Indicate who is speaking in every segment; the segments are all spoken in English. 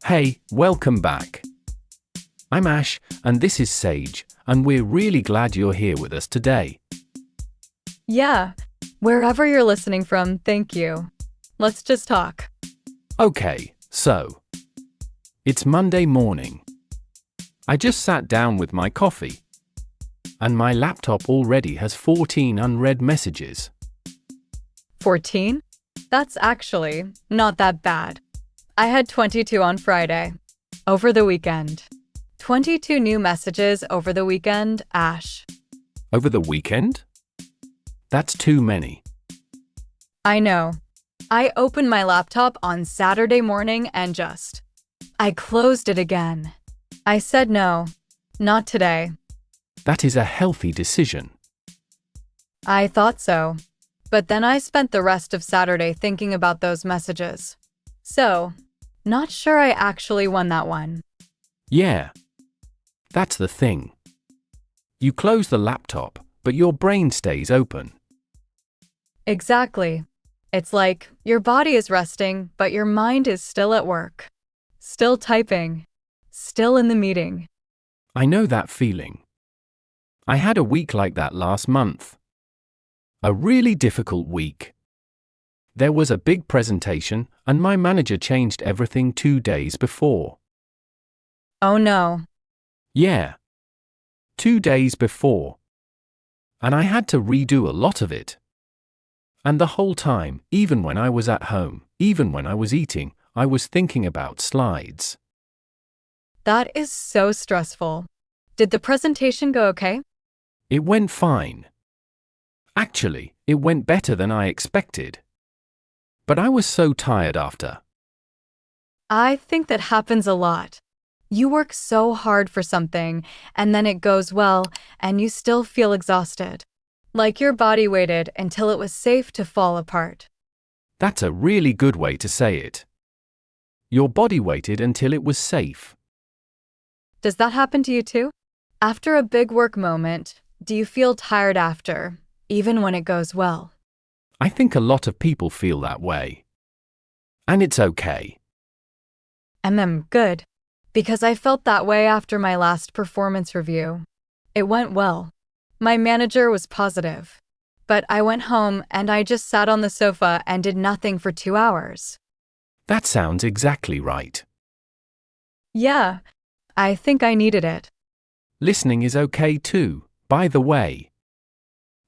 Speaker 1: Hey, welcome back. I'm Ash, and this is Sage, and we're really glad you're here with us today.
Speaker 2: Yeah, wherever you're listening from, thank you. Let's just talk.
Speaker 1: Okay, so it's Monday morning. I just sat down with my coffee, and my laptop already has 14 unread messages.
Speaker 2: 14? That's actually not that bad. I had 22 on Friday, over the weekend. 22 new messages over the weekend, Ash.
Speaker 1: Over the weekend? That's too many.
Speaker 2: I know. I opened my laptop on Saturday morning and I closed it again. I said no, not today.
Speaker 1: That is a healthy decision.
Speaker 2: I thought so. But then I spent the rest of Saturday thinking about those messages. So, not sure I actually won that one.
Speaker 1: Yeah. That's the thing. You close the laptop, but your brain stays open.
Speaker 2: Exactly. It's like your body is resting, but your mind is still at work. Still typing. Still in the meeting.
Speaker 1: I know that feeling. I had a week like that last month. A really difficult week. There was a big presentation, and my manager changed everything 2 days before.
Speaker 2: Oh no.
Speaker 1: Yeah. 2 days before. And I had to redo a lot of it. And the whole time, even when I was at home, even when I was eating, I was thinking about slides.
Speaker 2: That is so stressful. Did the presentation go okay?
Speaker 1: It went fine. Actually, it went better than I expected. But I was so tired after.
Speaker 2: I think that happens a lot. You work so hard for something, and then it goes well, and you still feel exhausted. Like your body waited until it was safe to fall apart.
Speaker 1: That's a really good way to say it. Your body waited until it was safe.
Speaker 2: Does that happen to you too? After a big work moment, do you feel tired after, even when it goes well?
Speaker 1: I think a lot of people feel that way. And it's okay.
Speaker 2: Good. Because I felt that way after my last performance review. It went well. My manager was positive. But I went home and I just sat on the sofa and did nothing for 2 hours.
Speaker 1: That sounds exactly right.
Speaker 2: Yeah, I think I needed it.
Speaker 1: Listening is okay too, by the way.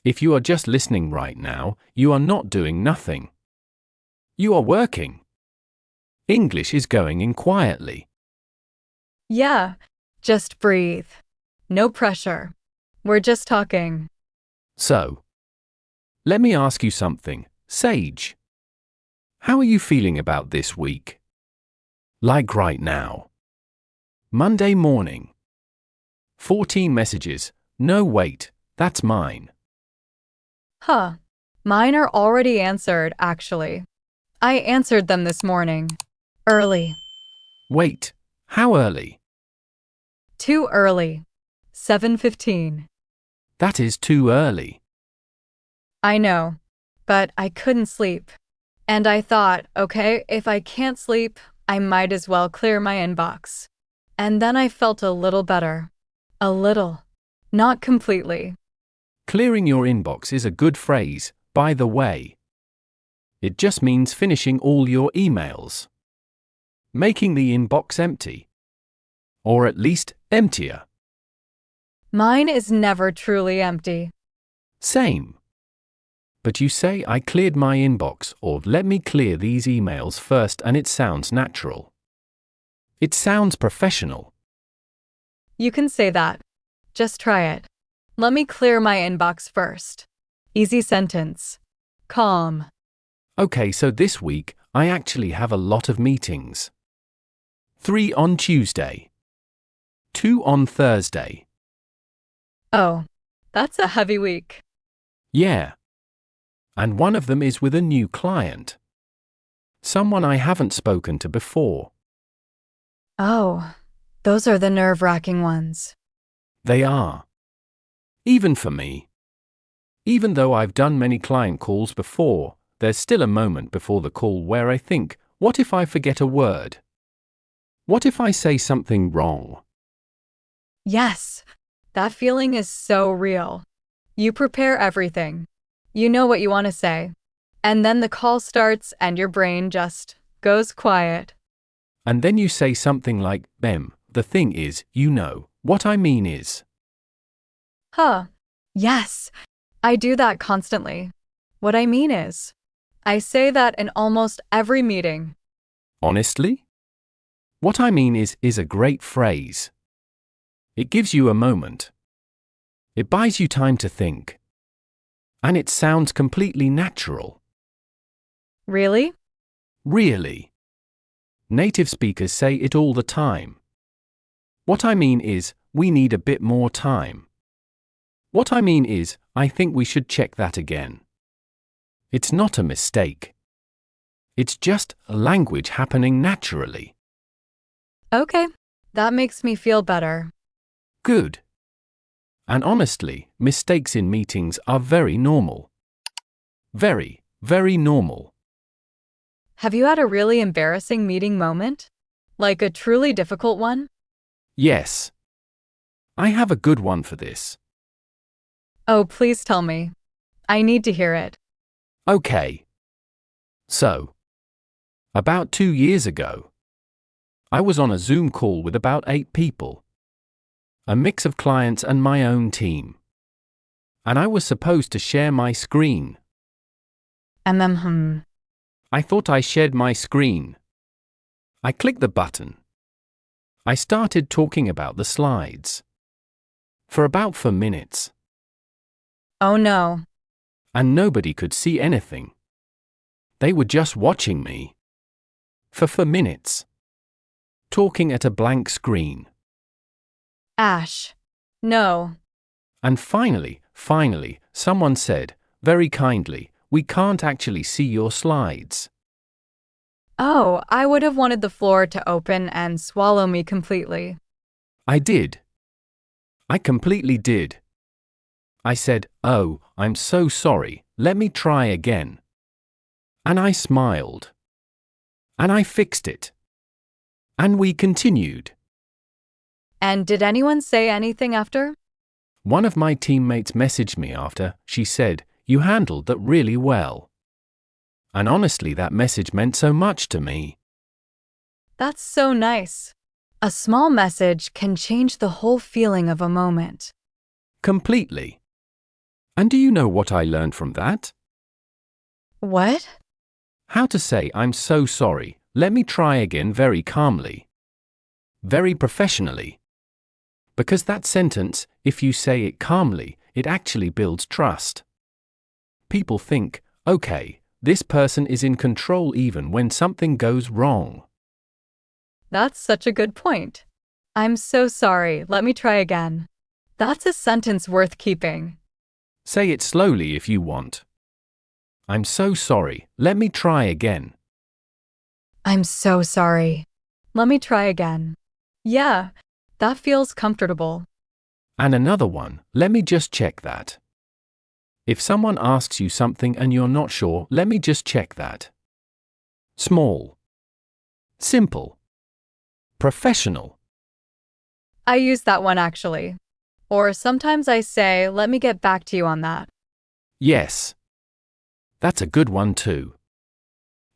Speaker 1: If you are just listening right now, you are not doing nothing. You are working. English is going in quietly.
Speaker 2: Yeah, just breathe. No pressure. We're just talking.
Speaker 1: So, let me ask you something, Sage. How are you feeling about this week? Like right now. Monday morning. 14 messages. No, wait, that's mine.
Speaker 2: Huh. Mine are already answered, actually. I answered them this morning. Early.
Speaker 1: Wait, how early?
Speaker 2: Too early. 7:15.
Speaker 1: That is too early.
Speaker 2: I know. But I couldn't sleep. And I thought, okay, if I can't sleep, I might as well clear my inbox. And then I felt a little better. A little. Not completely.
Speaker 1: Clearing your inbox is a good phrase, by the way. It just means finishing all your emails. Making the inbox empty. Or at least emptier.
Speaker 2: Mine is never truly empty.
Speaker 1: Same. But you say I cleared my inbox or let me clear these emails first and it sounds natural. It sounds professional.
Speaker 2: You can say that. Just try it. Let me clear my inbox first. Easy sentence. Calm.
Speaker 1: Okay, so this week, I actually have a lot of meetings. 3 on Tuesday. 2 on Thursday.
Speaker 2: Oh, that's a heavy week.
Speaker 1: Yeah. And one of them is with a new client. Someone I haven't spoken to before.
Speaker 2: Oh, those are the nerve-wracking ones.
Speaker 1: They are. Even for me. Even though I've done many client calls before, there's still a moment before the call where I think, what if I forget a word? What if I say something wrong?
Speaker 2: Yes, that feeling is so real. You prepare everything. You know what you want to say. And then the call starts and your brain just goes quiet.
Speaker 1: And then you say something like, the thing is, what I mean is.
Speaker 2: Huh. Yes, I do that constantly. What I mean is, I say that in almost every meeting.
Speaker 1: Honestly? What I mean is a great phrase. It gives you a moment. It buys you time to think. And it sounds completely natural.
Speaker 2: Really?
Speaker 1: Really. Native speakers say it all the time. What I mean is, we need a bit more time. What I mean is, I think we should check that again. It's not a mistake. It's just a language happening naturally.
Speaker 2: Okay, that makes me feel better.
Speaker 1: Good. And honestly, mistakes in meetings are very normal. Very, very normal.
Speaker 2: Have you had a really embarrassing meeting moment? Like a truly difficult one?
Speaker 1: Yes. I have a good one for this.
Speaker 2: Oh, please tell me. I need to hear it.
Speaker 1: Okay. So, about 2 years ago, I was on a Zoom call with about 8 people. A mix of clients and my own team. And I was supposed to share my screen. I thought I shared my screen. I clicked the button. I started talking about the slides. For about 4 minutes.
Speaker 2: Oh no.
Speaker 1: And nobody could see anything. They were just watching me. For 4 minutes. Talking at a blank screen.
Speaker 2: Ash. No.
Speaker 1: And finally, someone said, very kindly, we can't actually see your slides.
Speaker 2: Oh, I would have wanted the floor to open and swallow me completely.
Speaker 1: I did. I completely did. I said, oh, I'm so sorry, let me try again. And I smiled. And I fixed it. And we continued.
Speaker 2: And did anyone say anything after?
Speaker 1: One of my teammates messaged me after. She said, you handled that really well. And honestly, that message meant so much to me.
Speaker 2: That's so nice. A small message can change the whole feeling of a moment.
Speaker 1: Completely. And do you know what I learned from that?
Speaker 2: What?
Speaker 1: How to say I'm so sorry, let me try again very calmly. Very professionally. Because that sentence, if you say it calmly, it actually builds trust. People think, okay, this person is in control even when something goes wrong.
Speaker 2: That's such a good point. I'm so sorry, let me try again. That's a sentence worth keeping.
Speaker 1: Say it slowly if you want. I'm so sorry, let me try again.
Speaker 2: I'm so sorry. Let me try again. Yeah, that feels comfortable.
Speaker 1: And another one, let me just check that. If someone asks you something and you're not sure, let me just check that. Small. Simple. Professional.
Speaker 2: I use that one actually. Or sometimes I say, let me get back to you on that.
Speaker 1: Yes. That's a good one too.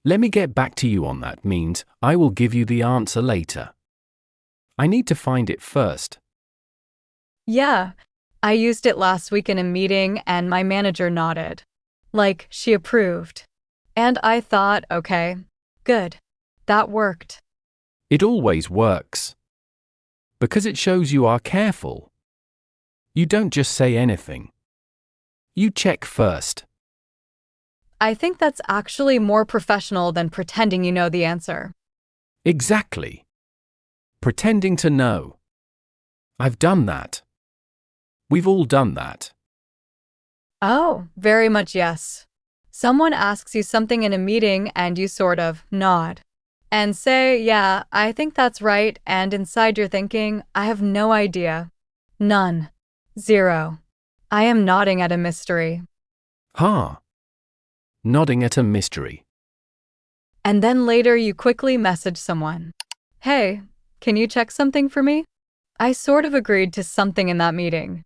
Speaker 1: Let me get back to you on that means I will give you the answer later. I need to find it first.
Speaker 2: Yeah, I used it last week in a meeting and my manager nodded. Like, she approved. And I thought, okay, good. That worked.
Speaker 1: It always works. Because it shows you are careful. You don't just say anything. You check first.
Speaker 2: I think that's actually more professional than pretending you know the answer.
Speaker 1: Exactly. Pretending to know. I've done that. We've all done that.
Speaker 2: Oh, very much yes. Someone asks you something in a meeting and you sort of nod. And say, yeah, I think that's right, and inside you're thinking, I have no idea. None. Zero. I am nodding at a mystery.
Speaker 1: Huh. Nodding at a mystery.
Speaker 2: And then later you quickly message someone. Hey, can you check something for me? I sort of agreed to something in that meeting.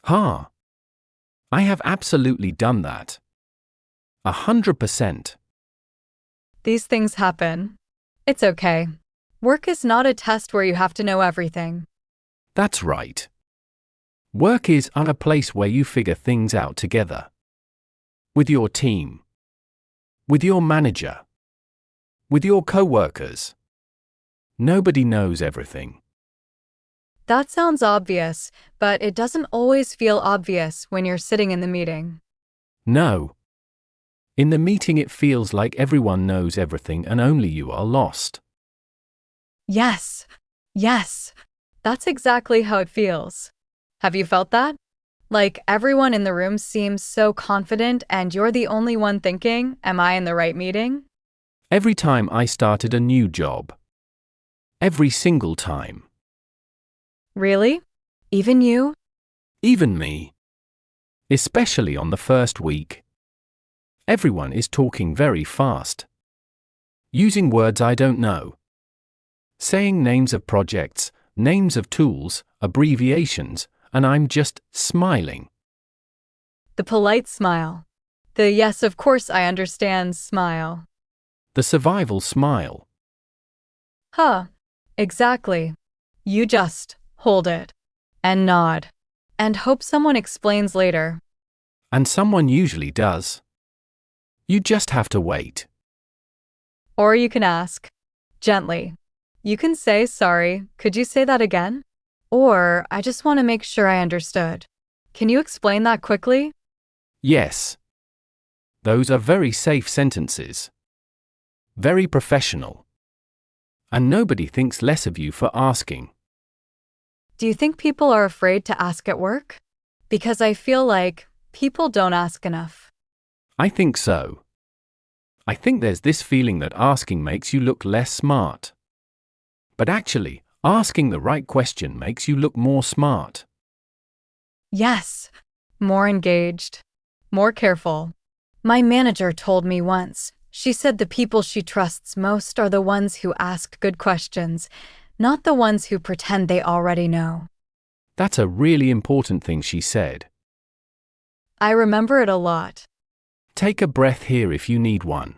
Speaker 1: Ha! I have absolutely done that. 100%.
Speaker 2: These things happen. It's okay. Work is not a test where you have to know everything.
Speaker 1: That's right. Work is a place where you figure things out together. With your team. With your manager. With your co-workers. Nobody knows everything.
Speaker 2: That sounds obvious, but it doesn't always feel obvious when you're sitting in the meeting.
Speaker 1: No. In the meeting it feels like everyone knows everything and only you are lost.
Speaker 2: Yes. That's exactly how it feels. Have you felt that? Like everyone in the room seems so confident and you're the only one thinking, am I in the right meeting?
Speaker 1: Every time I started a new job. Every single time.
Speaker 2: Really? Even you?
Speaker 1: Even me. Especially on the first week. Everyone is talking very fast. Using words I don't know. Saying names of projects, names of tools, abbreviations, and I'm just smiling.
Speaker 2: The polite smile. The yes, of course I understand smile.
Speaker 1: The survival smile.
Speaker 2: Huh. Exactly. You just hold it and nod and hope someone explains later.
Speaker 1: And someone usually does. You just have to wait.
Speaker 2: Or you can ask gently. You can say, sorry, could you say that again? Or, I just want to make sure I understood. Can you explain that quickly?
Speaker 1: Yes. Those are very safe sentences. Very professional. And nobody thinks less of you for asking.
Speaker 2: Do you think people are afraid to ask at work? Because I feel like people don't ask enough.
Speaker 1: I think so. I think there's this feeling that asking makes you look less smart. But actually, asking the right question makes you look more smart.
Speaker 2: Yes. More engaged. More careful. My manager told me once, she said the people she trusts most are the ones who ask good questions, not the ones who pretend they already know.
Speaker 1: That's a really important thing she said.
Speaker 2: I remember it a lot.
Speaker 1: Take a breath here if you need one.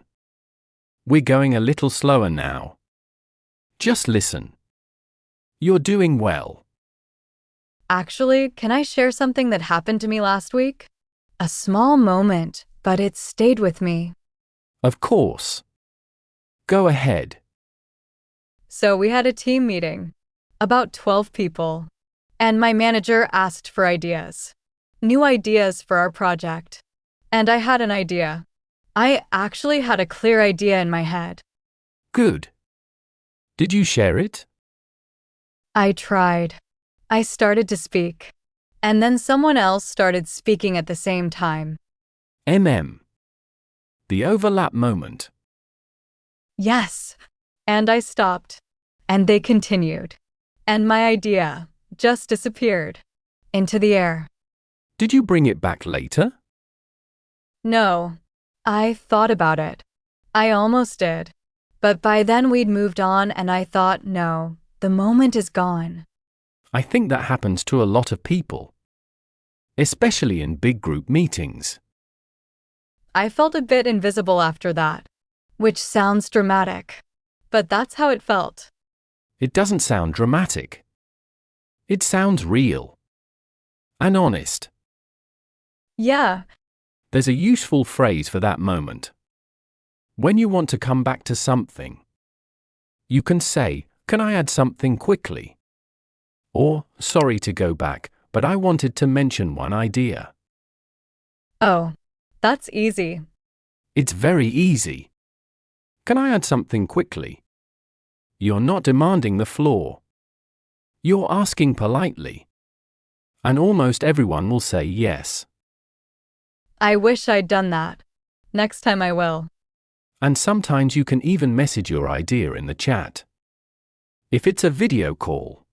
Speaker 1: We're going a little slower now. Just listen. You're doing well.
Speaker 2: Actually, can I share something that happened to me last week? A small moment, but it stayed with me.
Speaker 1: Of course. Go ahead.
Speaker 2: So we had a team meeting. About 12 people. And my manager asked for ideas. New ideas for our project. And I had an idea. I actually had a clear idea in my head.
Speaker 1: Good. Did you share it?
Speaker 2: I tried. I started to speak. And then someone else started speaking at the same time.
Speaker 1: The overlap moment.
Speaker 2: Yes. And I stopped. And they continued. And my idea just disappeared. Into the air.
Speaker 1: Did you bring it back later?
Speaker 2: No. I thought about it. I almost did. But by then we'd moved on and I thought, no, the moment is gone.
Speaker 1: I think that happens to a lot of people. Especially in big group meetings.
Speaker 2: I felt a bit invisible after that. Which sounds dramatic. But that's how it felt.
Speaker 1: It doesn't sound dramatic. It sounds real. And honest.
Speaker 2: Yeah.
Speaker 1: There's a useful phrase for that moment. When you want to come back to something, you can say, "Can I add something quickly?" Or, "Sorry to go back, but I wanted to mention one idea."
Speaker 2: Oh, that's easy.
Speaker 1: It's very easy. Can I add something quickly? You're not demanding the floor. You're asking politely. And almost everyone will say yes.
Speaker 2: I wish I'd done that. Next time I will.
Speaker 1: And sometimes you can even message your idea in the chat. If it's a video call,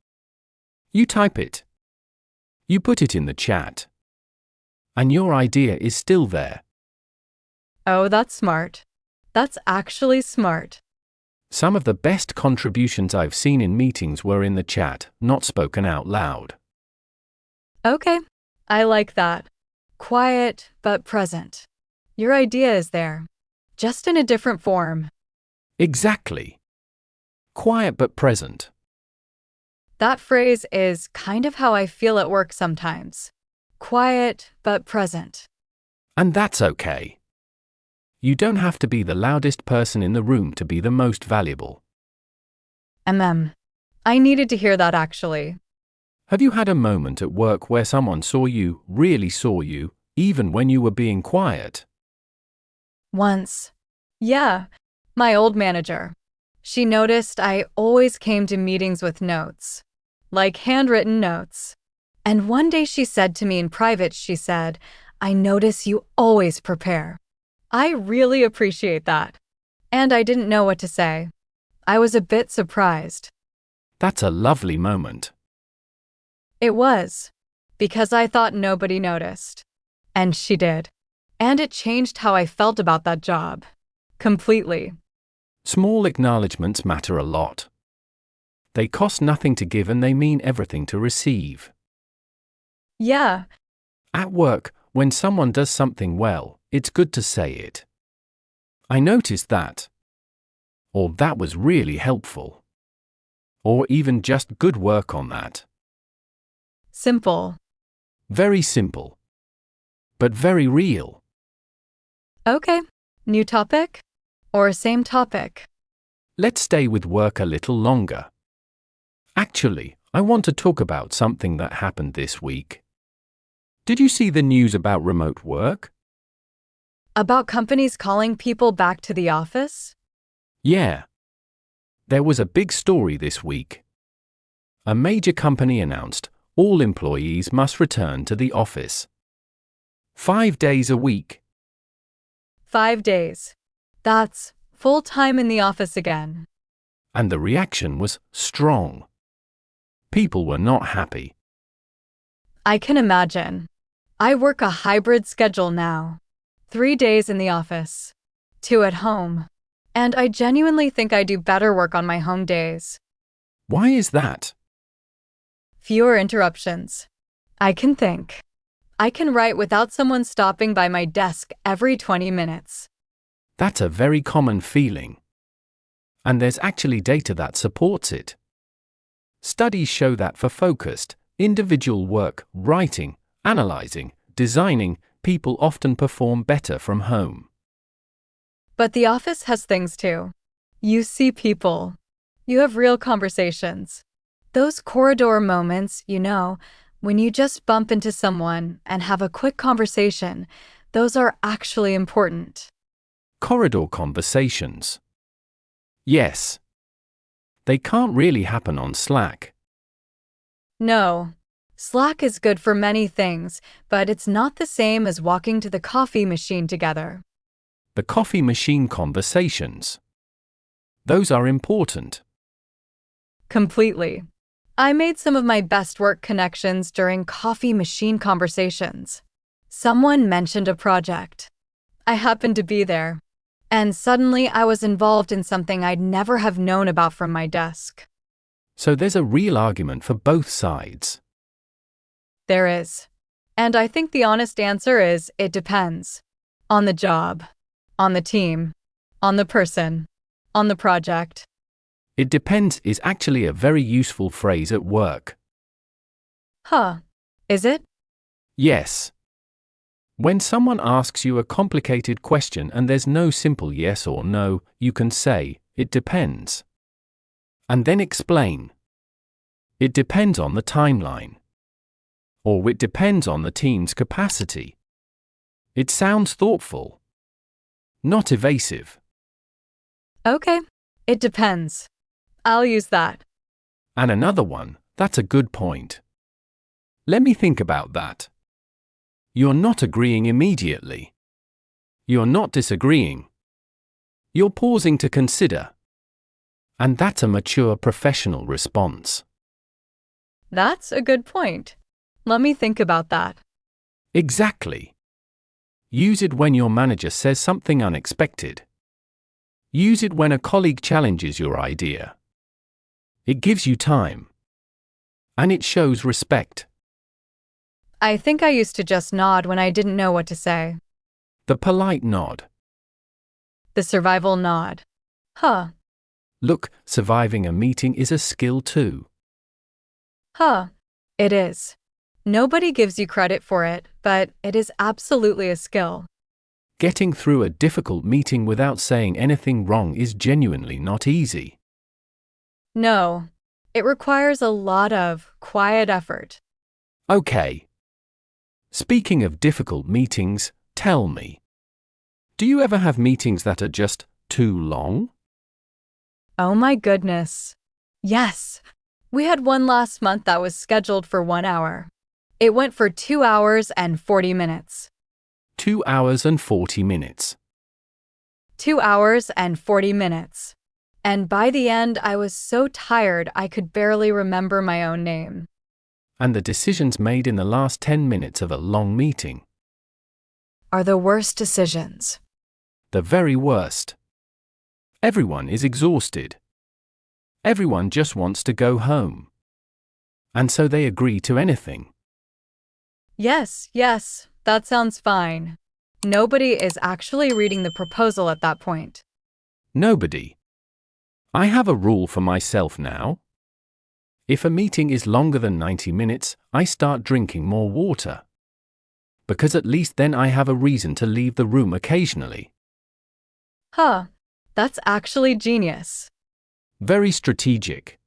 Speaker 1: you type it. You put it in the chat. And your idea is still there.
Speaker 2: Oh, that's smart. That's actually smart.
Speaker 1: Some of the best contributions I've seen in meetings were in the chat, not spoken out loud.
Speaker 2: Okay, I like that. Quiet but present. Your idea is there, just in a different form.
Speaker 1: Exactly. Quiet but present.
Speaker 2: That phrase is kind of how I feel at work sometimes. Quiet but present.
Speaker 1: And that's okay. You don't have to be the loudest person in the room to be the most valuable.
Speaker 2: I needed to hear that actually.
Speaker 1: Have you had a moment at work where someone saw you, really saw you, even when you were being quiet?
Speaker 2: Once. Yeah, my old manager. She noticed I always came to meetings with notes, like handwritten notes. And one day she said to me in private, she said, "I notice you always prepare." I really appreciate that. And I didn't know what to say. I was a bit surprised.
Speaker 1: That's a lovely moment.
Speaker 2: It was, because I thought nobody noticed. And she did. And it changed how I felt about that job. Completely.
Speaker 1: Small acknowledgements matter a lot. They cost nothing to give and they mean everything to receive.
Speaker 2: Yeah.
Speaker 1: At work, when someone does something well, it's good to say it. I noticed that. Or that was really helpful. Or even just good work on that.
Speaker 2: Simple.
Speaker 1: Very simple. But very real.
Speaker 2: Okay. New topic? Or same topic?
Speaker 1: Let's stay with work a little longer. Actually, I want to talk about something that happened this week. Did you see the news about remote work?
Speaker 2: About companies calling people back to the office?
Speaker 1: Yeah. There was a big story this week. A major company announced all employees must return to the office. 5 days a week.
Speaker 2: 5 days. That's full time in the office again.
Speaker 1: And the reaction was strong. People were not happy.
Speaker 2: I can imagine. I work a hybrid schedule now. 3 days in the office, 2 at home. And I genuinely think I do better work on my home days.
Speaker 1: Why is that?
Speaker 2: Fewer interruptions. I can think. I can write without someone stopping by my desk every 20 minutes.
Speaker 1: That's a very common feeling. And there's actually data that supports it. Studies show that for focused, individual work, writing, analyzing, designing, people often perform better from home.
Speaker 2: But the office has things too. You see people. You have real conversations. Those corridor moments, when you just bump into someone and have a quick conversation, those are actually important.
Speaker 1: Corridor conversations. Yes. They can't really happen on Slack.
Speaker 2: No. Slack is good for many things, but it's not the same as walking to the coffee machine together.
Speaker 1: The coffee machine conversations. Those are important.
Speaker 2: Completely. I made some of my best work connections during coffee machine conversations. Someone mentioned a project. I happened to be there. And suddenly I was involved in something I'd never have known about from my desk.
Speaker 1: So there's a real argument for both sides.
Speaker 2: There is. And I think the honest answer is it depends. On the job. On the team. On the person. On the project.
Speaker 1: It depends is actually a very useful phrase at work.
Speaker 2: Huh. Is it?
Speaker 1: Yes. When someone asks you a complicated question and there's no simple yes or no, you can say, "It depends." And then explain. It depends on the timeline. Or it depends on the team's capacity. It sounds thoughtful. Not evasive.
Speaker 2: Okay. It depends. I'll use that.
Speaker 1: And another one, that's a good point. Let me think about that. You're not agreeing immediately. You're not disagreeing. You're pausing to consider. And that's a mature professional response.
Speaker 2: That's a good point. Let me think about that.
Speaker 1: Exactly. Use it when your manager says something unexpected. Use it when a colleague challenges your idea. It gives you time. And it shows respect.
Speaker 2: I think I used to just nod when I didn't know what to say.
Speaker 1: The polite nod.
Speaker 2: The survival nod. Huh.
Speaker 1: Look, surviving a meeting is a skill too.
Speaker 2: Huh. It is. Nobody gives you credit for it, but it is absolutely a skill.
Speaker 1: Getting through a difficult meeting without saying anything wrong is genuinely not easy.
Speaker 2: No. It requires a lot of quiet effort.
Speaker 1: Okay. Speaking of difficult meetings, tell me. Do you ever have meetings that are just too long?
Speaker 2: Oh my goodness. Yes. We had one last month that was scheduled for 1 hour. It went for 2 hours and 40 minutes.
Speaker 1: 2 hours and 40 minutes.
Speaker 2: 2 hours and 40 minutes. And by the end, I was so tired I could barely remember my own name.
Speaker 1: And the decisions made in the last 10 minutes of a long meeting
Speaker 2: Are the worst decisions.
Speaker 1: the very worst. Everyone is exhausted. Everyone just wants to go home. And so they agree to anything.
Speaker 2: Yes, that sounds fine. Nobody is actually reading the proposal at that point.
Speaker 1: Nobody. I have a rule for myself now. If a meeting is longer than 90 minutes, I start drinking more water. Because at least then I have a reason to leave the room occasionally.
Speaker 2: Huh, that's actually genius.
Speaker 1: Very strategic.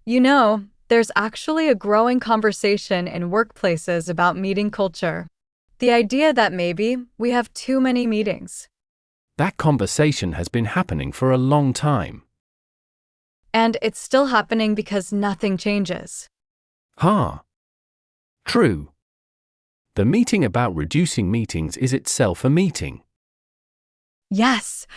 Speaker 2: You know, there's actually a growing conversation in workplaces about meeting culture. The idea that maybe we have too many meetings.
Speaker 1: That conversation has been happening for a long time.
Speaker 2: And it's still happening because nothing changes.
Speaker 1: True. The meeting about reducing meetings is itself a meeting.
Speaker 2: Yes.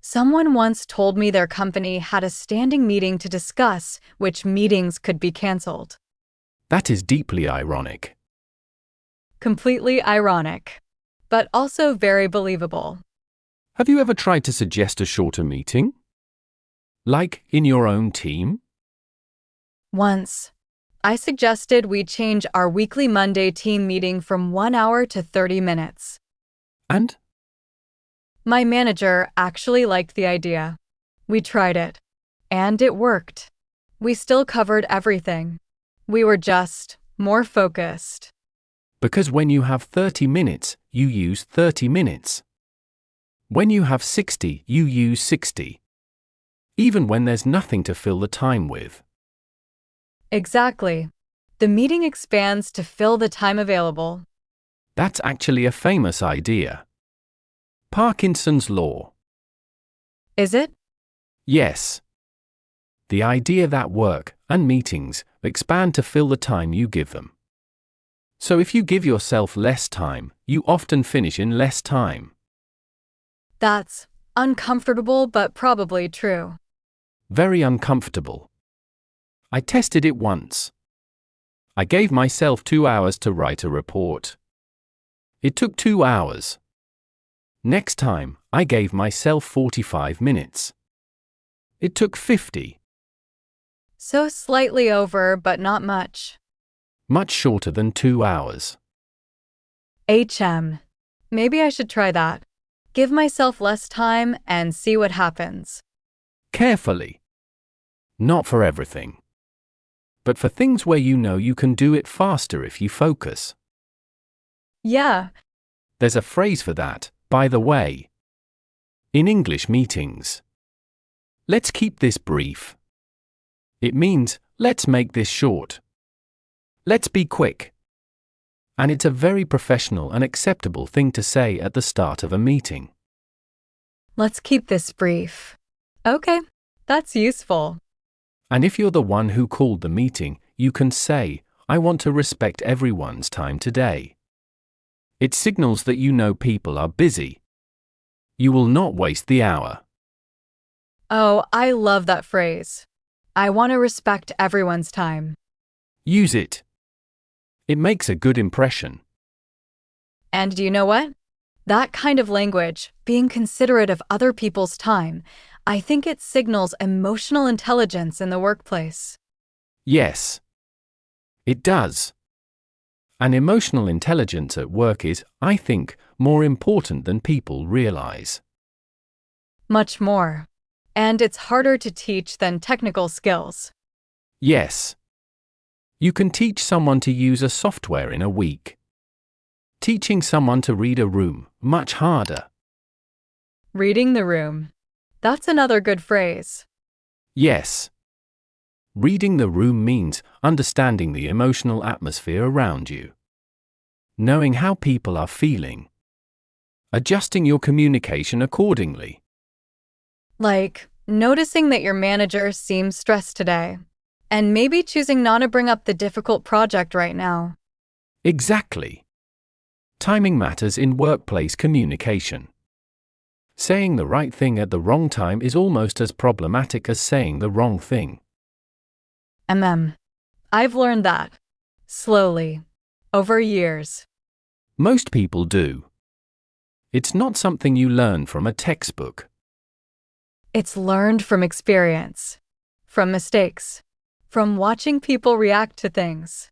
Speaker 2: Someone once told me their company had a standing meeting to discuss which meetings could be canceled.
Speaker 1: That is deeply ironic.
Speaker 2: Completely ironic, but also very believable.
Speaker 1: Have you ever tried to suggest a shorter meeting? Like in your own team?
Speaker 2: Once, I suggested we change our weekly Monday team meeting from 1 hour to 30 minutes.
Speaker 1: And?
Speaker 2: My manager actually liked the idea. We tried it. And it worked. We still covered everything. We were just more focused.
Speaker 1: Because when you have 30 minutes, you use 30 minutes. When you have 60, you use 60. Even when there's nothing to fill the time with.
Speaker 2: Exactly. The meeting expands to fill the time available.
Speaker 1: That's actually a famous idea. Parkinson's law.
Speaker 2: Is it?
Speaker 1: Yes. The idea that work and meetings expand to fill the time you give them. So if you give yourself less time, you often finish in less time.
Speaker 2: That's uncomfortable but probably true.
Speaker 1: Very uncomfortable. I tested it once. I gave myself 2 hours to write a report. It took 2 hours. Next time, I gave myself 45 minutes. It took 50.
Speaker 2: So slightly over, but not much.
Speaker 1: Much shorter than 2 hours.
Speaker 2: Maybe I should try that. Give myself less time and see what happens.
Speaker 1: Carefully. Not for everything. But for things where you know you can do it faster if you focus.
Speaker 2: Yeah.
Speaker 1: There's a phrase for that, by the way. In English meetings. Let's keep this brief. It means, let's make this short. Let's be quick. And it's a very professional and acceptable thing to say at the start of a meeting.
Speaker 2: Let's keep this brief. Okay, that's useful.
Speaker 1: And if you're the one who called the meeting, you can say, I want to respect everyone's time today. It signals that you know people are busy. You will not waste the hour.
Speaker 2: Oh, I love that phrase. I want to respect everyone's time.
Speaker 1: Use it. It makes a good impression.
Speaker 2: And do you know what? That kind of language, being considerate of other people's time, I think it signals emotional intelligence in the workplace.
Speaker 1: Yes, it does. And emotional intelligence at work is, I think, more important than people realize.
Speaker 2: Much more. And it's harder to teach than technical skills.
Speaker 1: Yes. You can teach someone to use a software in a week. Teaching someone to read a room, much harder.
Speaker 2: Reading the room. That's another good phrase.
Speaker 1: Yes. Reading the room means understanding the emotional atmosphere around you. Knowing how people are feeling. Adjusting your communication accordingly.
Speaker 2: Like, noticing that your manager seems stressed today, and maybe choosing not to bring up the difficult project right now.
Speaker 1: Exactly. Timing matters in workplace communication. Saying the right thing at the wrong time is almost as problematic as saying the wrong thing.
Speaker 2: I've learned that. Slowly. Over years.
Speaker 1: Most people do. It's not something you learn from a textbook.
Speaker 2: It's learned from experience. From mistakes. From watching people react to things.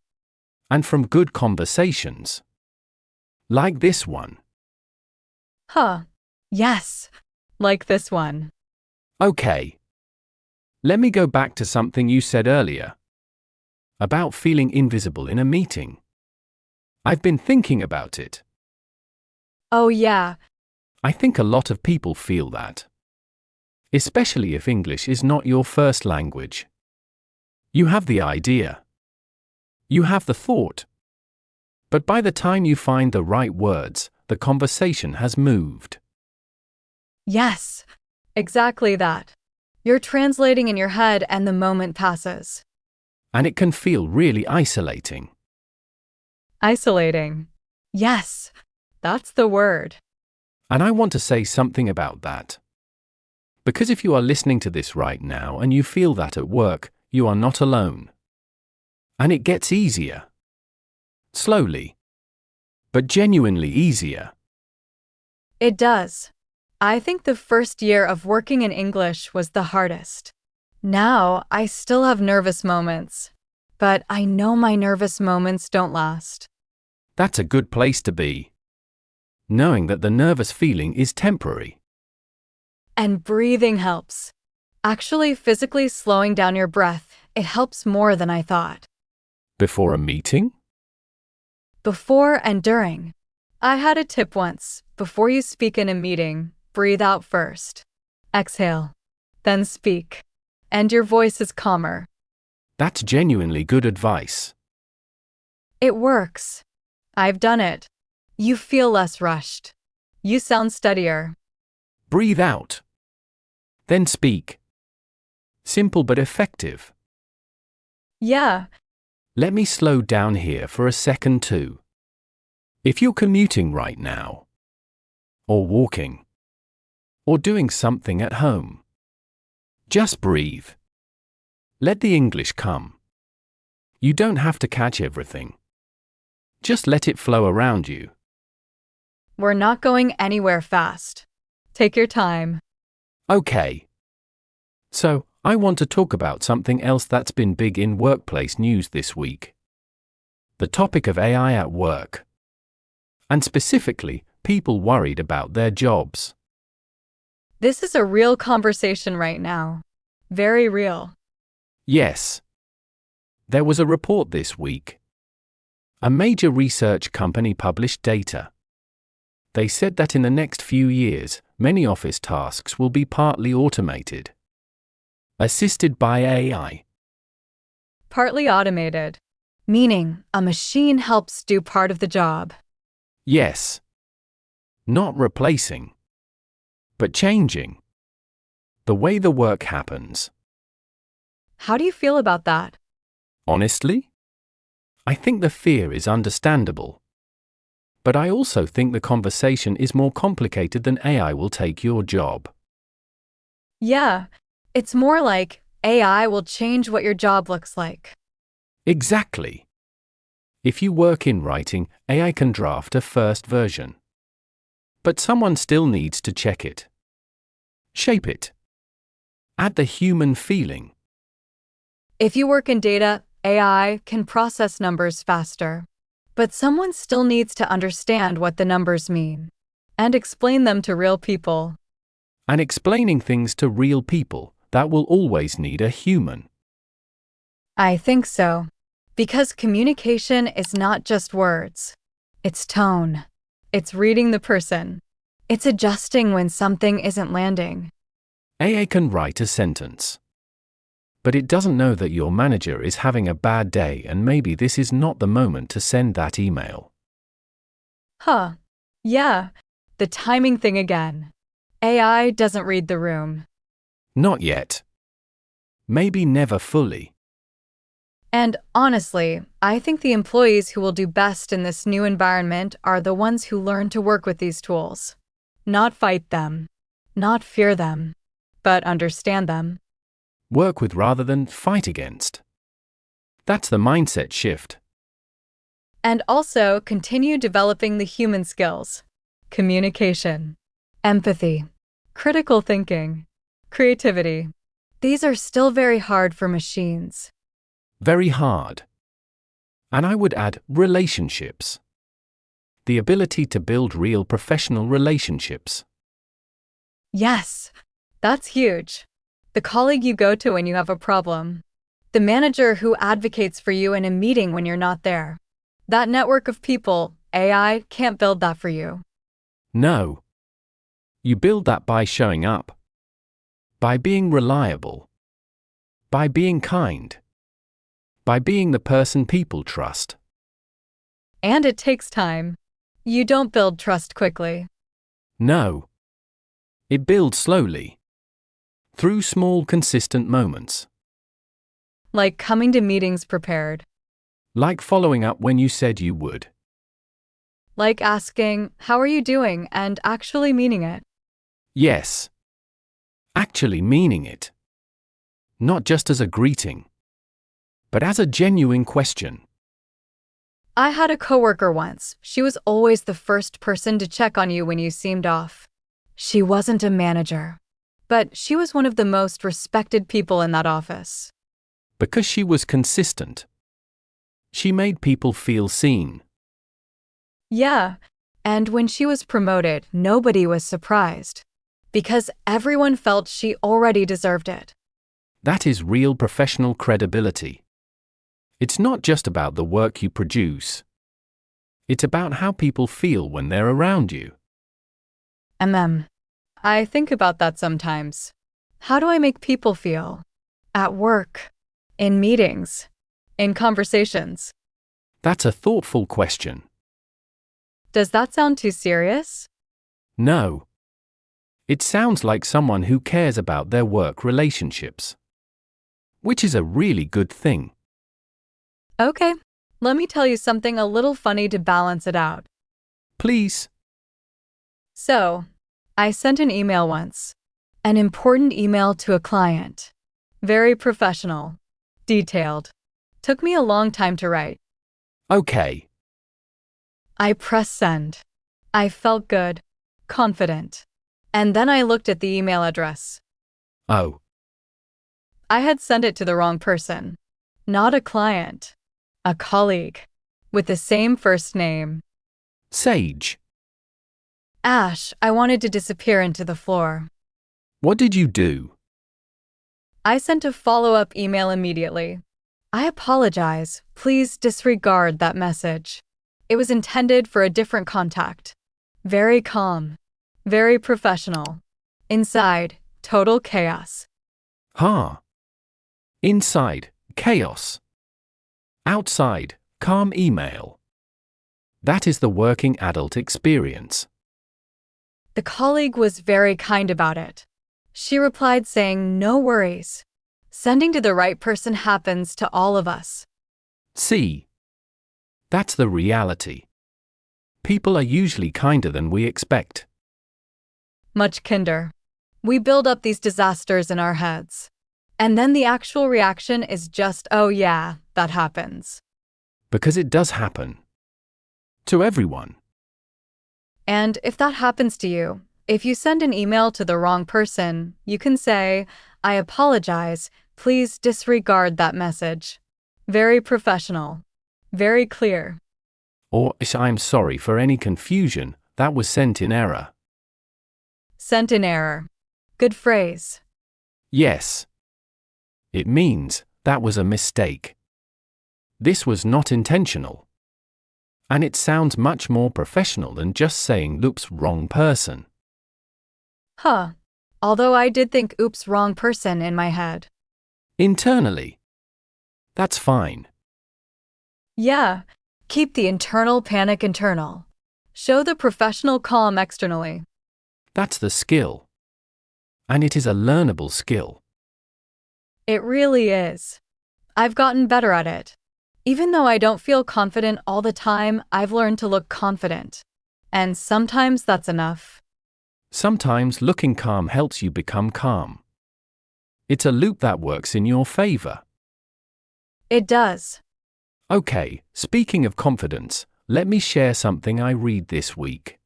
Speaker 1: And from good conversations. Like this one.
Speaker 2: Yes. Like this one.
Speaker 1: Okay. Let me go back to something you said earlier. About feeling invisible in a meeting. I've been thinking about it.
Speaker 2: Oh yeah.
Speaker 1: I think a lot of people feel that. Especially if English is not your first language. You have the idea. You have the thought. But by the time you find the right words, the conversation has moved.
Speaker 2: Yes. Exactly that. You're translating in your head and the moment passes.
Speaker 1: And it can feel really isolating.
Speaker 2: Isolating. Yes. That's the word.
Speaker 1: And I want to say something about that. Because if you are listening to this right now and you feel that at work, you are not alone. And it gets easier. Slowly. But genuinely easier.
Speaker 2: It does. I think the first year of working in English was the hardest. Now, I still have nervous moments. But I know my nervous moments don't last.
Speaker 1: That's a good place to be. Knowing that the nervous feeling is temporary.
Speaker 2: And breathing helps. Actually, physically slowing down your breath, it helps more than I thought.
Speaker 1: Before a meeting?
Speaker 2: Before and during. I had a tip once. Before you speak in a meeting, breathe out first. Exhale. Then speak. And your voice is calmer.
Speaker 1: That's genuinely good advice.
Speaker 2: It works. I've done it. You feel less rushed. You sound steadier.
Speaker 1: Breathe out. Then speak. Simple but effective.
Speaker 2: Yeah.
Speaker 1: Let me slow down here for a second too. If you're commuting right now, or walking, or doing something at home, just breathe. Let the English come. You don't have to catch everything. Just let it flow around you.
Speaker 2: We're not going anywhere fast. Take your time.
Speaker 1: Okay. So, I want to talk about something else that's been big in workplace news this week. The topic of AI at work. And specifically, people worried about their jobs.
Speaker 2: This is a real conversation right now. Very real.
Speaker 1: Yes. There was a report this week. A major research company published data. They said that in the next few years, many office tasks will be partly automated. Assisted by AI.
Speaker 2: Partly automated. Meaning, a machine helps do part of the job.
Speaker 1: Yes. Not replacing. But changing. The way the work happens.
Speaker 2: How do you feel about that?
Speaker 1: Honestly? I think the fear is understandable. But I also think the conversation is more complicated than AI will take your job.
Speaker 2: Yeah, it's more like AI will change what your job looks like.
Speaker 1: Exactly. If you work in writing, AI can draft a first version. but someone still needs to check it. Shape it. Add the human feeling.
Speaker 2: If you work in data, AI can process numbers faster. But someone still needs to understand what the numbers mean and explain them to real people.
Speaker 1: And explaining things to real people, that will always need a human.
Speaker 2: I think so. Because communication is not just words. It's tone. It's reading the person. It's adjusting when something isn't landing.
Speaker 1: AI can write a sentence. But it doesn't know that your manager is having a bad day and maybe this is not the moment to send that email.
Speaker 2: Huh. Yeah. The timing thing again. AI doesn't read the room.
Speaker 1: Not yet. Maybe never fully.
Speaker 2: And honestly, I think the employees who will do best in this new environment are the ones who learn to work with these tools. Not fight them. Not fear them. But understand them.
Speaker 1: Work with rather than fight against. That's the mindset shift.
Speaker 2: And also continue developing the human skills. Communication, empathy, critical thinking, creativity. These are still very hard for machines.
Speaker 1: Very hard. And I would add relationships. The ability to build real professional relationships.
Speaker 2: Yes, that's huge. The colleague you go to when you have a problem. The manager who advocates for you in a meeting when you're not there. That network of people, AI can't build that for you.
Speaker 1: No. You build that by showing up. By being reliable. By being kind. By being the person people trust.
Speaker 2: And it takes time. You don't build trust quickly.
Speaker 1: No. It builds slowly. Through small, consistent moments.
Speaker 2: Like coming to meetings prepared.
Speaker 1: Like following up when you said you would.
Speaker 2: Like asking, "How are you doing?" and actually meaning it.
Speaker 1: Yes. Actually meaning it. Not just as a greeting, but as a genuine question.
Speaker 2: I had a coworker once. She was always the first person to check on you when you seemed off. She wasn't a manager, but she was one of the most respected people in that office.
Speaker 1: Because she was consistent. She made people feel seen.
Speaker 2: Yeah, and when she was promoted, nobody was surprised. Because everyone felt she already deserved it.
Speaker 1: That is real professional credibility. It's not just about the work you produce. It's about how people feel when they're around you.
Speaker 2: I think about that sometimes. How do I make people feel? At work, in meetings, in conversations.
Speaker 1: That's a thoughtful question.
Speaker 2: Does that sound too serious?
Speaker 1: No. It sounds like someone who cares about their work relationships. Which is a really good thing.
Speaker 2: Okay, let me tell you something a little funny to balance it out.
Speaker 1: Please.
Speaker 2: So, I sent an email once. An important email to a client. Very professional. Detailed. Took me a long time to write.
Speaker 1: Okay.
Speaker 2: I pressed send. I felt good. Confident. And then I looked at the email address.
Speaker 1: Oh.
Speaker 2: I had sent it to the wrong person. Not a client. A colleague. With the same first name.
Speaker 1: Sage.
Speaker 2: Ash, I wanted to disappear into the floor.
Speaker 1: What did you do?
Speaker 2: I sent a follow-up email immediately. I apologize. Please disregard that message. It was intended for a different contact. Very calm. Very professional. Inside, total chaos.
Speaker 1: Inside, chaos. Outside, calm email. That is the working adult experience.
Speaker 2: The colleague was very kind about it. She replied saying, "No worries. Sending to the right person happens to all of us."
Speaker 1: See? That's the reality. People are usually kinder than we expect.
Speaker 2: Much kinder. We build up these disasters in our heads. And then the actual reaction is just, "Oh yeah, that happens."
Speaker 1: Because it does happen. To everyone.
Speaker 2: And if that happens to you, if you send an email to the wrong person, you can say, I apologize, please disregard that message. Very professional. Very clear.
Speaker 1: Or, I'm sorry for any confusion, that was sent in error.
Speaker 2: Sent in error. Good phrase.
Speaker 1: Yes. It means, that was a mistake. This was not intentional. And it sounds much more professional than just saying, oops, wrong person.
Speaker 2: Huh. Although I did think oops, wrong person in my head.
Speaker 1: Internally. That's fine.
Speaker 2: Yeah. Keep the internal panic internal. Show the professional calm externally.
Speaker 1: That's the skill. And it is a learnable skill.
Speaker 2: It really is. I've gotten better at it. Even though I don't feel confident all the time, I've learned to look confident. And sometimes that's enough.
Speaker 1: Sometimes looking calm helps you become calm. It's a loop that works in your favor.
Speaker 2: It does.
Speaker 1: Okay, speaking of confidence, let me share something I read this week.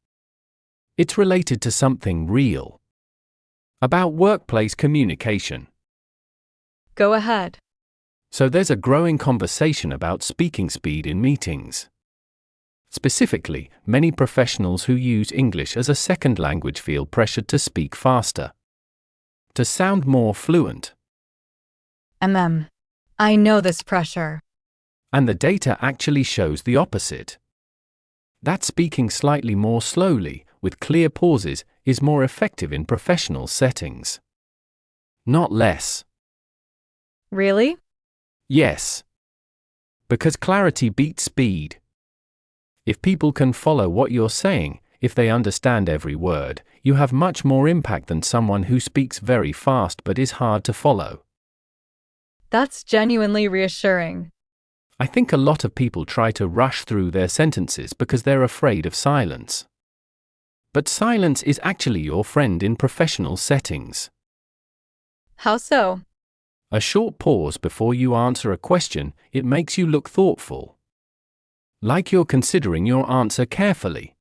Speaker 1: It's related to something real. About workplace communication.
Speaker 2: Go ahead.
Speaker 1: So there's a growing conversation about speaking speed in meetings. Specifically, many professionals who use English as a second language feel pressured to speak faster. To sound more fluent.
Speaker 2: I know this pressure.
Speaker 1: And the data actually shows the opposite. That speaking slightly more slowly, with clear pauses, is more effective in professional settings. Not less.
Speaker 2: Really?
Speaker 1: Yes. Because clarity beats speed. If people can follow what you're saying, if they understand every word, you have much more impact than someone who speaks very fast but is hard to follow.
Speaker 2: That's genuinely reassuring.
Speaker 1: I think a lot of people try to rush through their sentences because they're afraid of silence. But silence is actually your friend in professional settings.
Speaker 2: How so?
Speaker 1: A short pause before you answer a question, it makes you look thoughtful. Like you're considering your answer carefully.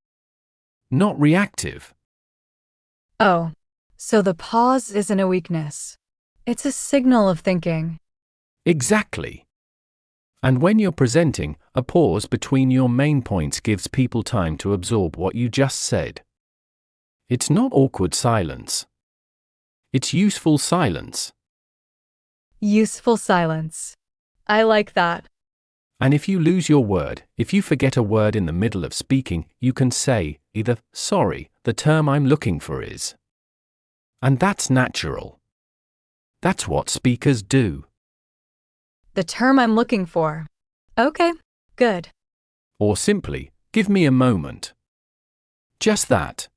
Speaker 1: Not reactive.
Speaker 2: Oh, so the pause isn't a weakness. It's a signal of thinking.
Speaker 1: Exactly. And when you're presenting, a pause between your main points gives people time to absorb what you just said. It's not awkward silence. It's useful silence.
Speaker 2: Useful silence. I like that.
Speaker 1: And if you lose your word, if you forget a word in the middle of speaking, you can say, either, sorry, the term I'm looking for is. And that's natural. That's what speakers do.
Speaker 2: The term I'm looking for. Okay, good.
Speaker 1: Or simply, give me a moment. Just that.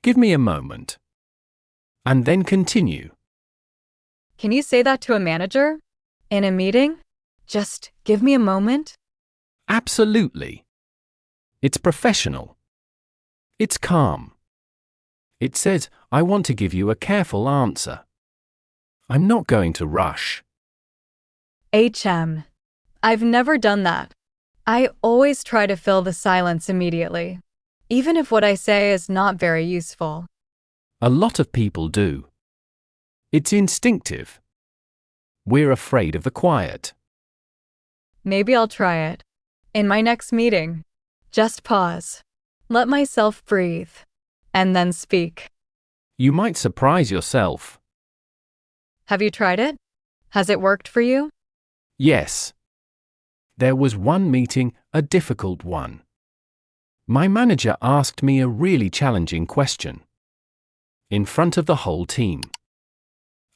Speaker 1: Give me a moment. And then continue.
Speaker 2: Can you say that to a manager? In a meeting? Just give me a moment?
Speaker 1: Absolutely. It's professional. It's calm. It says, I want to give you a careful answer. I'm not going to rush.
Speaker 2: I've never done that. I always try to fill the silence immediately, even if what I say is not very useful.
Speaker 1: A lot of people do. It's instinctive. We're afraid of the quiet.
Speaker 2: Maybe I'll try it. In my next meeting. Just pause. Let myself breathe. And then speak.
Speaker 1: You might surprise yourself.
Speaker 2: Have you tried it? Has it worked for you?
Speaker 1: Yes. There was one meeting, a difficult one. My manager asked me a really challenging question. In front of the whole team.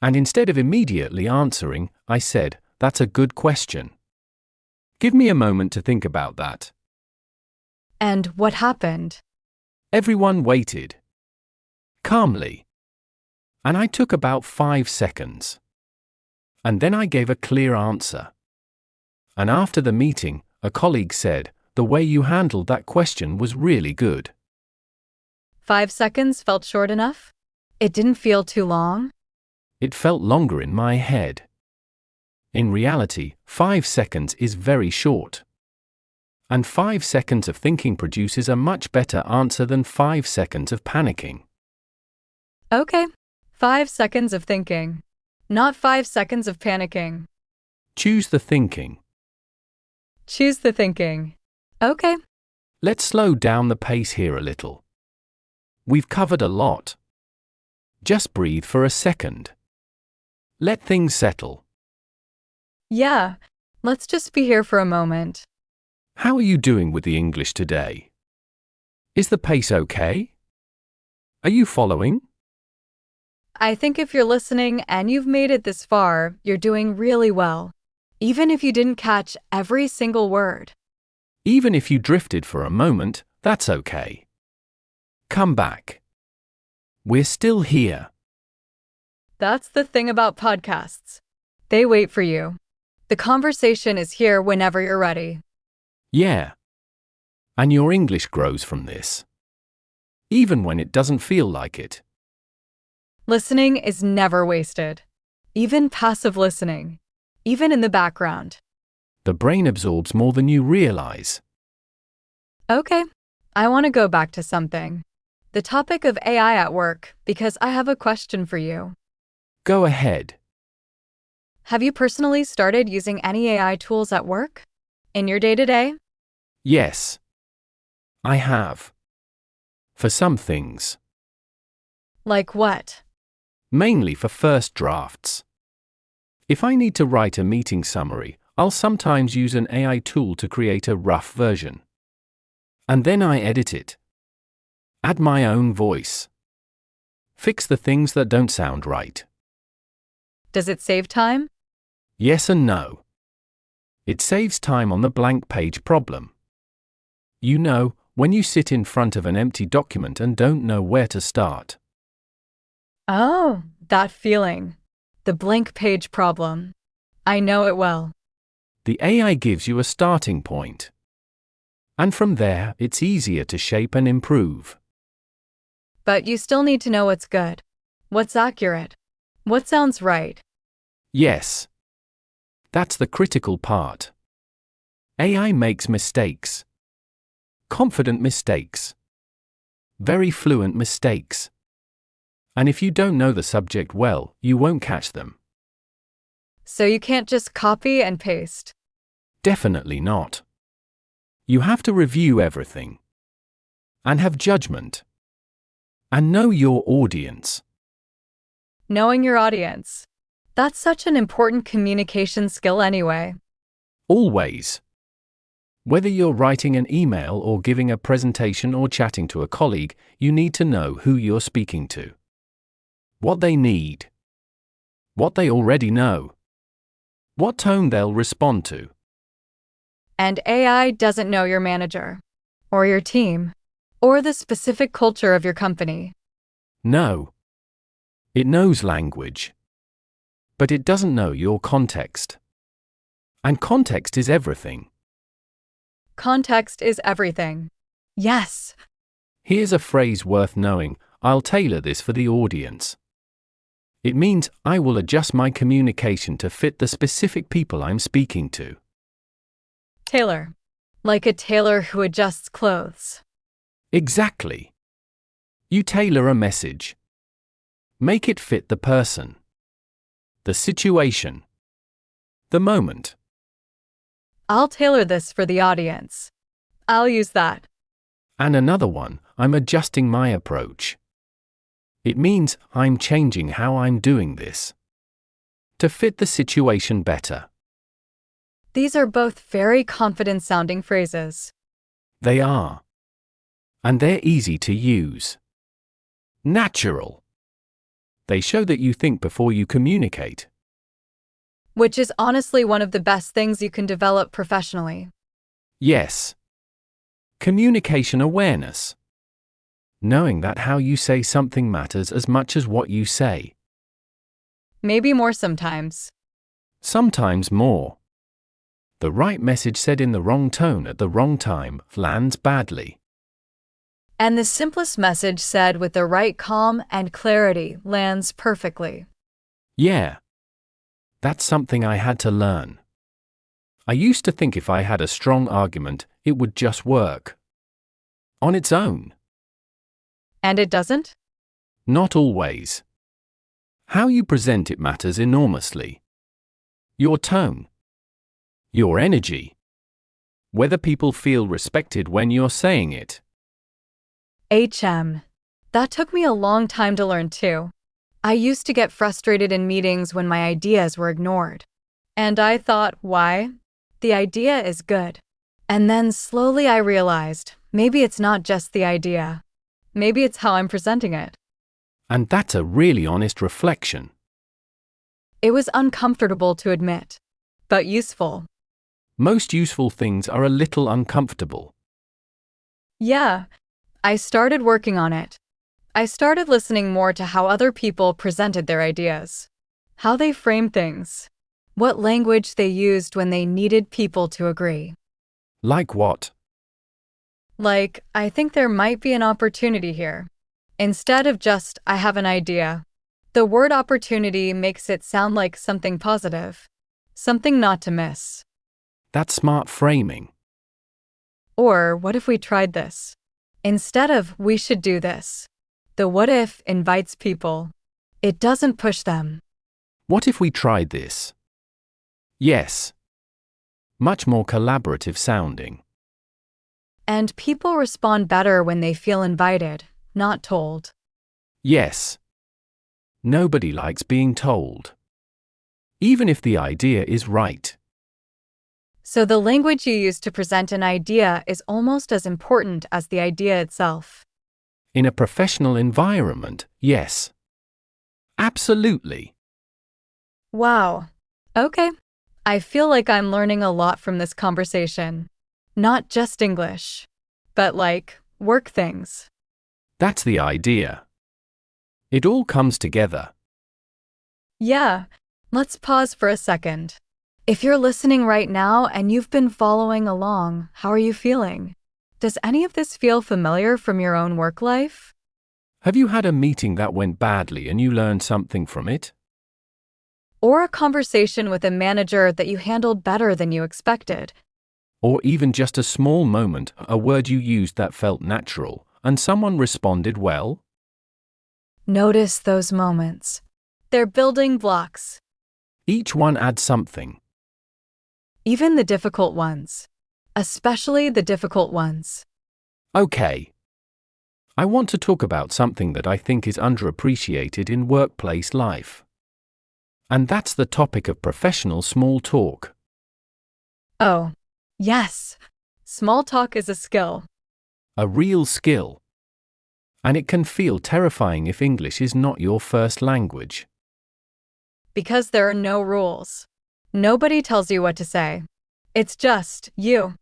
Speaker 1: And instead of immediately answering, I said, that's a good question. Give me a moment to think about that.
Speaker 2: And what happened?
Speaker 1: Everyone waited. Calmly. And I took about 5 seconds. And then I gave a clear answer. And after the meeting, a colleague said, the way you handled that question was really good.
Speaker 2: 5 seconds felt short enough? It didn't feel too long?
Speaker 1: It felt longer in my head. In reality, 5 seconds is very short. And 5 seconds of thinking produces a much better answer than 5 seconds of panicking.
Speaker 2: Okay, 5 seconds of thinking, not 5 seconds of panicking.
Speaker 1: Choose the thinking.
Speaker 2: Choose the thinking. Okay.
Speaker 1: Let's slow down the pace here a little. We've covered a lot. Just breathe for a second. Let things settle.
Speaker 2: Yeah, let's just be here for a moment.
Speaker 1: How are you doing with the English today? Is the pace okay? Are you following?
Speaker 2: I think if you're listening and you've made it this far, you're doing really well, even if you didn't catch every single word.
Speaker 1: Even if you drifted for a moment, that's okay. Come back. We're still here.
Speaker 2: That's the thing about podcasts. They wait for you. The conversation is here whenever you're ready.
Speaker 1: Yeah. And your English grows from this. Even when it doesn't feel like it.
Speaker 2: Listening is never wasted. Even passive listening. Even in the background.
Speaker 1: The brain absorbs more than you realize.
Speaker 2: Okay, I want to go back to something. The topic of AI at work, because I have a question for you.
Speaker 1: Go ahead.
Speaker 2: Have you personally started using any AI tools at work? In your day-to-day?
Speaker 1: Yes. I have. For some things.
Speaker 2: Like what?
Speaker 1: Mainly for first drafts. If I need to write a meeting summary, I'll sometimes use an AI tool to create a rough version. And then I edit it. Add my own voice. Fix the things that don't sound right.
Speaker 2: Does it save time?
Speaker 1: Yes and no. It saves time on the blank page problem. You know, when you sit in front of an empty document and don't know where to start.
Speaker 2: Oh, that feeling. The blank page problem. I know it well.
Speaker 1: The AI gives you a starting point. And from there, it's easier to shape and improve.
Speaker 2: But you still need to know what's good, what's accurate, what sounds right.
Speaker 1: Yes. That's the critical part. AI makes mistakes. Confident mistakes. Very fluent mistakes. And if you don't know the subject well, you won't catch them.
Speaker 2: So you can't just copy and paste.
Speaker 1: Definitely not. You have to review everything. And have judgment. And know your audience.
Speaker 2: Knowing your audience. That's such an important communication skill anyway.
Speaker 1: Always. Whether you're writing an email or giving a presentation or chatting to a colleague, you need to know who you're speaking to. What they need. What they already know. What tone they'll respond to.
Speaker 2: And AI doesn't know your manager, or your team, or the specific culture of your company.
Speaker 1: No. It knows language. But it doesn't know your context. And context is everything.
Speaker 2: Context is everything. Yes.
Speaker 1: Here's a phrase worth knowing. I'll tailor this for the audience. It means I will adjust my communication to fit the specific people I'm speaking to.
Speaker 2: Tailor. Like a tailor who adjusts clothes.
Speaker 1: Exactly. You tailor a message. Make it fit the person. The situation. The moment.
Speaker 2: I'll tailor this for the audience. I'll use that.
Speaker 1: And another one, I'm adjusting my approach. It means I'm changing how I'm doing this. To fit the situation better.
Speaker 2: These are both very confident-sounding phrases.
Speaker 1: They are. And they're easy to use. Natural. They show that you think before you communicate.
Speaker 2: Which is honestly one of the best things you can develop professionally.
Speaker 1: Yes. Communication awareness. Knowing that how you say something matters as much as what you say.
Speaker 2: Maybe more sometimes.
Speaker 1: Sometimes more. The right message said in the wrong tone at the wrong time lands badly.
Speaker 2: And the simplest message said with the right calm and clarity lands perfectly.
Speaker 1: Yeah. That's something I had to learn. I used to think if I had a strong argument, it would just work. On its own.
Speaker 2: And it doesn't?
Speaker 1: Not always. How you present it matters enormously. Your tone. Your energy. Whether people feel respected when you're saying it.
Speaker 2: That took me a long time to learn too. I used to get frustrated in meetings when my ideas were ignored. And I thought, why? The idea is good. And then slowly I realized, maybe it's not just the idea. Maybe it's how I'm presenting it.
Speaker 1: And that's a really honest reflection.
Speaker 2: It was uncomfortable to admit, but useful.
Speaker 1: Most useful things are a little uncomfortable.
Speaker 2: Yeah, I started working on it. I started listening more to how other people presented their ideas, how they framed things, what language they used when they needed people to agree.
Speaker 1: Like what?
Speaker 2: Like, I think there might be an opportunity here. Instead of just, I have an idea. The word opportunity makes it sound like something positive, something not to miss.
Speaker 1: That's smart framing.
Speaker 2: Or, what if we tried this? Instead of, we should do this. The what if invites people. It doesn't push them.
Speaker 1: What if we tried this? Yes. Much more collaborative sounding.
Speaker 2: And people respond better when they feel invited, not told.
Speaker 1: Yes. Nobody likes being told. Even if the idea is right.
Speaker 2: So the language you use to present an idea is almost as important as the idea itself.
Speaker 1: In a professional environment, yes. Absolutely.
Speaker 2: Wow. Okay. I feel like I'm learning a lot from this conversation. Not just English, but like, work things.
Speaker 1: That's the idea. It all comes together.
Speaker 2: Yeah. Let's pause for a second. If you're listening right now and you've been following along, how are you feeling? Does any of this feel familiar from your own work life?
Speaker 1: Have you had a meeting that went badly and you learned something from it?
Speaker 2: Or a conversation with a manager that you handled better than you expected?
Speaker 1: Or even just a small moment, a word you used that felt natural, and someone responded well?
Speaker 2: Notice those moments. They're building blocks.
Speaker 1: Each one adds something.
Speaker 2: Even the difficult ones. Especially the difficult ones.
Speaker 1: Okay. I want to talk about something that I think is underappreciated in workplace life. And that's the topic of professional small talk.
Speaker 2: Oh, yes. Small talk is a skill.
Speaker 1: A real skill. And it can feel terrifying if English is not your first language.
Speaker 2: Because there are no rules. Nobody tells you what to say. It's just you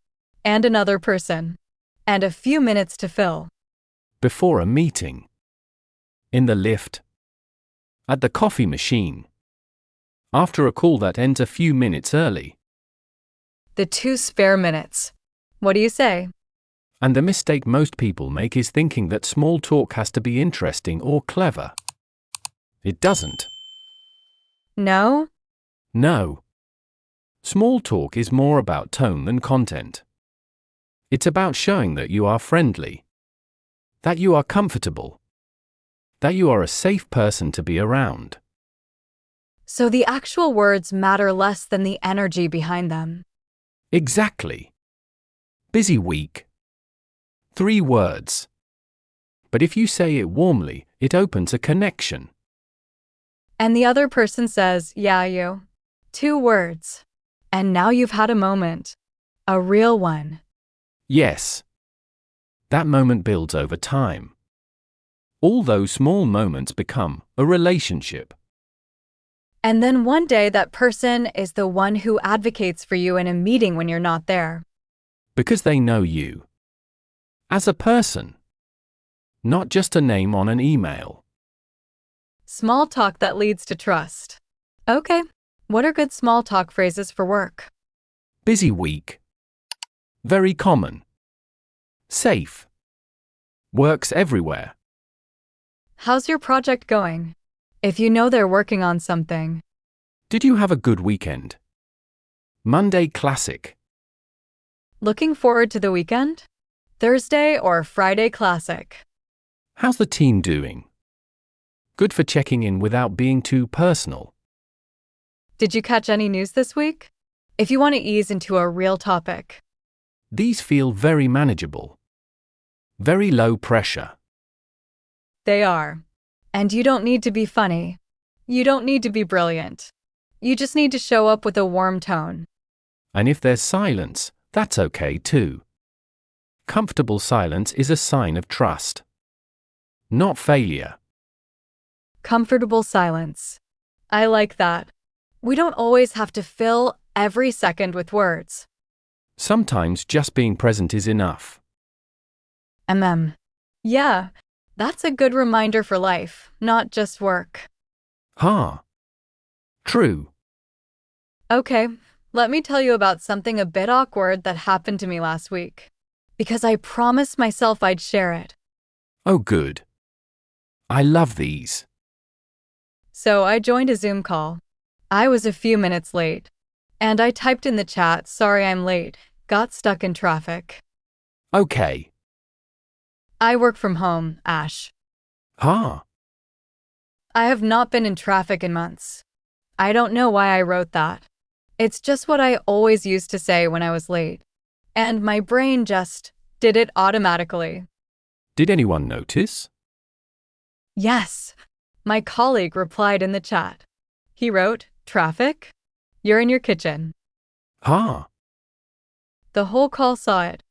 Speaker 2: and another person. And a few minutes to fill.
Speaker 1: Before a meeting. In the lift. At the coffee machine. After a call that ends a few minutes early.
Speaker 2: The 2 spare minutes. What do you say?
Speaker 1: And the mistake most people make is thinking that small talk has to be interesting or clever. It doesn't.
Speaker 2: No?
Speaker 1: No. Small talk is more about tone than content. It's about showing that you are friendly. That you are comfortable. That you are a safe person to be around.
Speaker 2: So the actual words matter less than the energy behind them.
Speaker 1: Exactly. Busy week. 3 words. But if you say it warmly, it opens a connection.
Speaker 2: And the other person says, yeah, you. 2 words. And now you've had a moment. A real one.
Speaker 1: Yes. That moment builds over time. All those small moments become a relationship.
Speaker 2: And then one day that person is the one who advocates for you in a meeting when you're not there.
Speaker 1: Because they know you. As a person. Not just a name on an email.
Speaker 2: Small talk that leads to trust. Okay, what are good small talk phrases for work?
Speaker 1: Busy week. Very common. Safe. Works everywhere.
Speaker 2: How's your project going? If you know they're working on something.
Speaker 1: Did you have a good weekend? Monday classic.
Speaker 2: Looking forward to the weekend? Thursday or Friday classic?
Speaker 1: How's the team doing? Good for checking in without being too personal.
Speaker 2: Did you catch any news this week? If you want to ease into a real topic.
Speaker 1: These feel very manageable. Very low pressure.
Speaker 2: They are. And you don't need to be funny. You don't need to be brilliant. You just need to show up with a warm tone.
Speaker 1: And if there's silence, that's okay too. Comfortable silence is a sign of trust. Not failure.
Speaker 2: Comfortable silence. I like that. We don't always have to fill every second with words.
Speaker 1: Sometimes just being present is enough.
Speaker 2: Yeah, that's a good reminder for life, not just work.
Speaker 1: True.
Speaker 2: Okay, let me tell you about something a bit awkward that happened to me last week. Because I promised myself I'd share it.
Speaker 1: Oh, good. I love these.
Speaker 2: So I joined a Zoom call. I was a few minutes late. And I typed in the chat, "Sorry I'm late, got stuck in traffic."
Speaker 1: Okay.
Speaker 2: I work from home, Ash.
Speaker 1: Ha.
Speaker 2: I have not been in traffic in months. I don't know why I wrote that. It's just what I always used to say when I was late. And my brain just did it automatically.
Speaker 1: Did anyone notice?
Speaker 2: Yes. My colleague replied in the chat. He wrote, "Traffic? You're in your kitchen."
Speaker 1: Ha.
Speaker 2: The whole call saw it.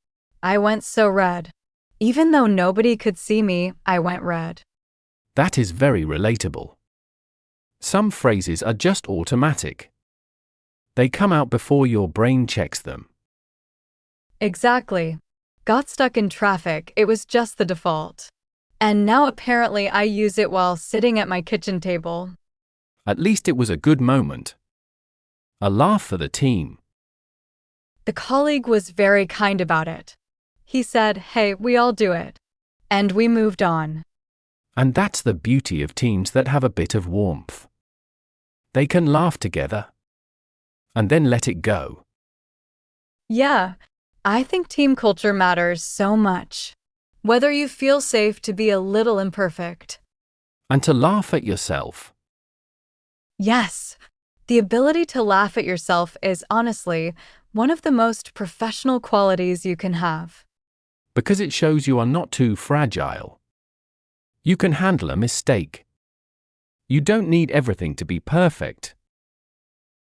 Speaker 2: I went so red. Even though nobody could see me, I went red.
Speaker 1: That is very relatable. Some phrases are just automatic. They come out before your brain checks them.
Speaker 2: Exactly. Got stuck in traffic, it was just the default. And now apparently I use it while sitting at my kitchen table.
Speaker 1: At least it was a good moment. A laugh for the team.
Speaker 2: The colleague was very kind about it. He said, "Hey, we all do it." And we moved on.
Speaker 1: And that's the beauty of teams that have a bit of warmth. They can laugh together. And then let it go.
Speaker 2: Yeah, I think team culture matters so much. Whether you feel safe to be a little imperfect.
Speaker 1: And to laugh at yourself.
Speaker 2: Yes, the ability to laugh at yourself is honestly one of the most professional qualities you can have.
Speaker 1: Because it shows you are not too fragile. You can handle a mistake. You don't need everything to be perfect.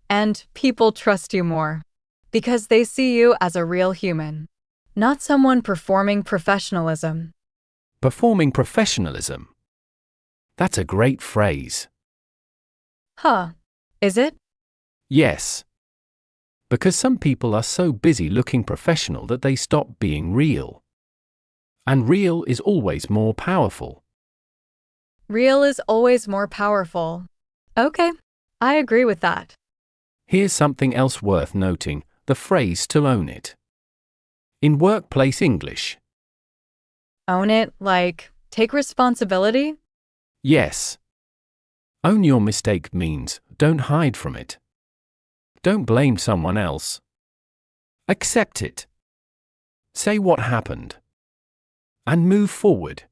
Speaker 2: And people trust you more. Because they see you as a real human. Not someone performing professionalism.
Speaker 1: Performing professionalism. That's a great phrase.
Speaker 2: Is it?
Speaker 1: Yes. Because some people are so busy looking professional that they stop being real. And real is always more powerful.
Speaker 2: Real is always more powerful. Okay, I agree with that.
Speaker 1: Here's something else worth noting, the phrase to own it. In workplace English.
Speaker 2: Own it, like, take responsibility?
Speaker 1: Yes. Own your mistake means don't hide from it. Don't blame someone else. Accept it. Say what happened. And move forward.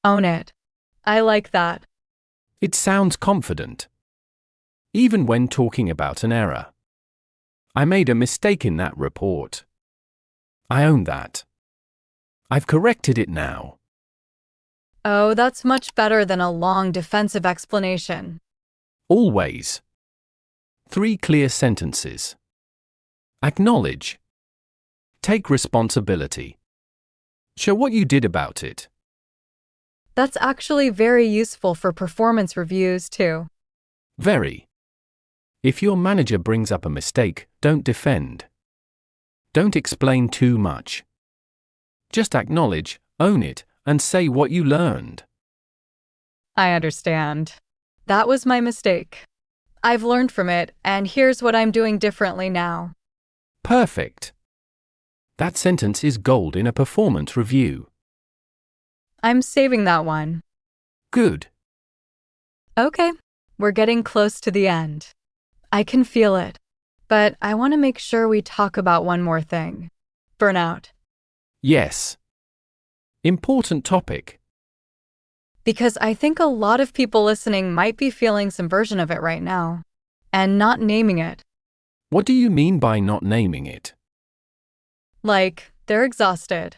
Speaker 2: Own it. I like that.
Speaker 1: It sounds confident. Even when talking about an error. I made a mistake in that report. I own that. I've corrected it now.
Speaker 2: Oh, that's much better than a long defensive explanation.
Speaker 1: Always. 3 clear sentences. Acknowledge. Take responsibility. Show what you did about it.
Speaker 2: That's actually very useful for performance reviews, too.
Speaker 1: Very. If your manager brings up a mistake, don't defend. Don't explain too much. Just acknowledge, own it, and say what you learned.
Speaker 2: I understand. That was my mistake. I've learned from it, and here's what I'm doing differently now.
Speaker 1: Perfect. That sentence is gold in a performance review.
Speaker 2: I'm saving that one.
Speaker 1: Good.
Speaker 2: Okay, we're getting close to the end. I can feel it. but I want to make sure we talk about one more thing. Burnout.
Speaker 1: Yes. Important topic.
Speaker 2: Because I think a lot of people listening might be feeling some version of it right now, and not naming it.
Speaker 1: What do you mean by not naming it?
Speaker 2: Like, they're exhausted,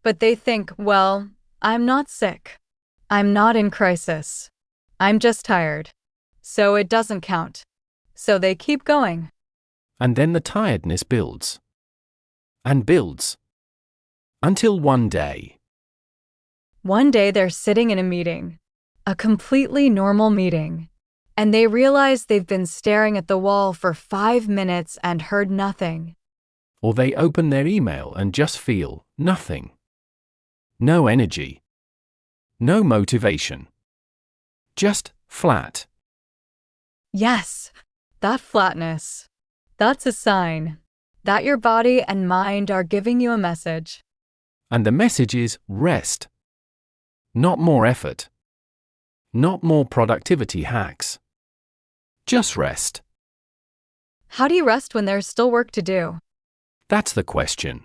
Speaker 2: but they think, well, I'm not sick. I'm not in crisis. I'm just tired. So it doesn't count. So they keep going.
Speaker 1: And then the tiredness builds. And builds. Until one day.
Speaker 2: One day they're sitting in a meeting, a completely normal meeting, and they realize they've been staring at the wall for 5 minutes and heard nothing.
Speaker 1: Or they open their email and just feel nothing. No energy. No motivation. Just flat.
Speaker 2: Yes, that flatness. That's a sign that your body and mind are giving you a message.
Speaker 1: And the message is rest. Not more effort. Not more productivity hacks. Just rest.
Speaker 2: How do you rest when there's still work to do?
Speaker 1: That's the question.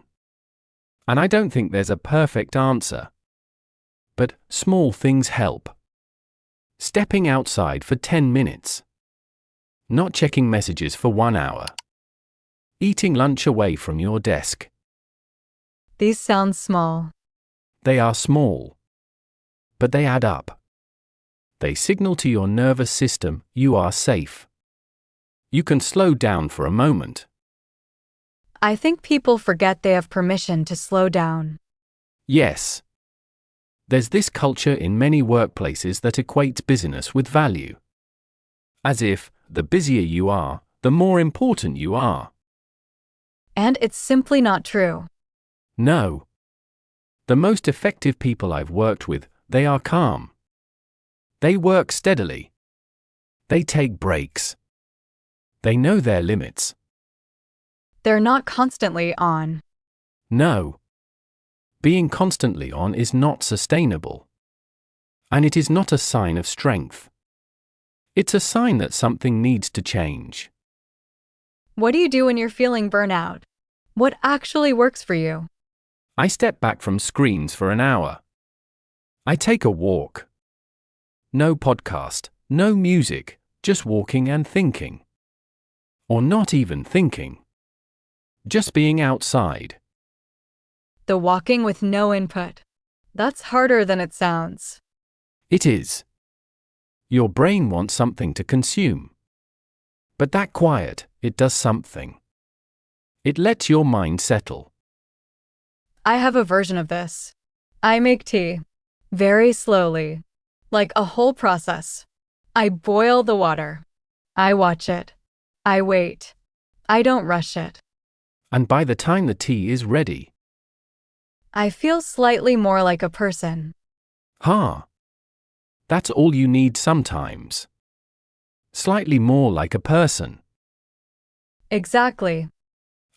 Speaker 1: And I don't think there's a perfect answer. But small things help. Stepping outside for 10 minutes. Not checking messages for 1 hour. Eating lunch away from your desk.
Speaker 2: These sound small.
Speaker 1: They are small. But they add up. They signal to your nervous system you are safe. You can slow down for a moment.
Speaker 2: I think people forget they have permission to slow down.
Speaker 1: Yes. There's this culture in many workplaces that equates busyness with value. As if, the busier you are, the more important you are.
Speaker 2: And it's simply not true.
Speaker 1: No. The most effective people I've worked with, they are calm. They work steadily. They take breaks. They know their limits.
Speaker 2: They're not constantly on.
Speaker 1: No. Being constantly on is not sustainable. And it is not a sign of strength. It's a sign that something needs to change.
Speaker 2: What do you do when you're feeling burnout? What actually works for you?
Speaker 1: I step back from screens for an hour. I take a walk. No podcast, no music, just walking and thinking. Or not even thinking. Just being outside.
Speaker 2: The walking with no input. That's harder than it sounds.
Speaker 1: It is. Your brain wants something to consume. But that quiet, it does something. It lets your mind settle.
Speaker 2: I have a version of this. I make tea. Very slowly. Like a whole process. I boil the water. I watch it. I wait. I don't rush it.
Speaker 1: And by the time the tea is ready.
Speaker 2: I feel slightly more like a person.
Speaker 1: That's all you need sometimes. Slightly more like a person.
Speaker 2: Exactly.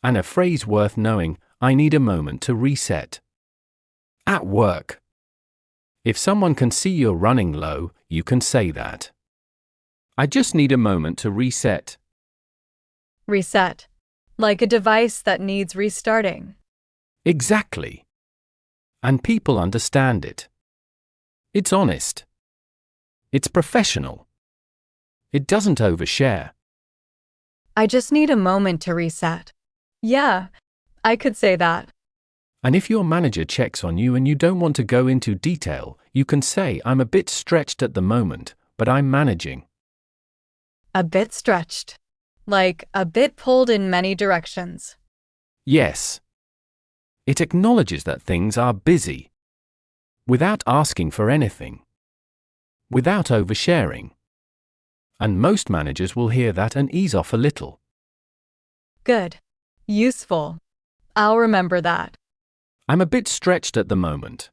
Speaker 1: And a phrase worth knowing, I need a moment to reset. At work. If someone can see you're running low, you can say that. I just need a moment to reset.
Speaker 2: Reset. Like a device that needs restarting.
Speaker 1: Exactly. And people understand it. It's honest. It's professional. It doesn't overshare.
Speaker 2: I just need a moment to reset. Yeah, I could say that.
Speaker 1: And if your manager checks on you and you don't want to go into detail, you can say, I'm a bit stretched at the moment, but I'm managing.
Speaker 2: A bit stretched. Like a bit pulled in many directions.
Speaker 1: Yes. It acknowledges that things are busy. Without asking for anything. Without oversharing. And most managers will hear that and ease off a little.
Speaker 2: Good. Useful. I'll remember that.
Speaker 1: I'm a bit stretched at the moment.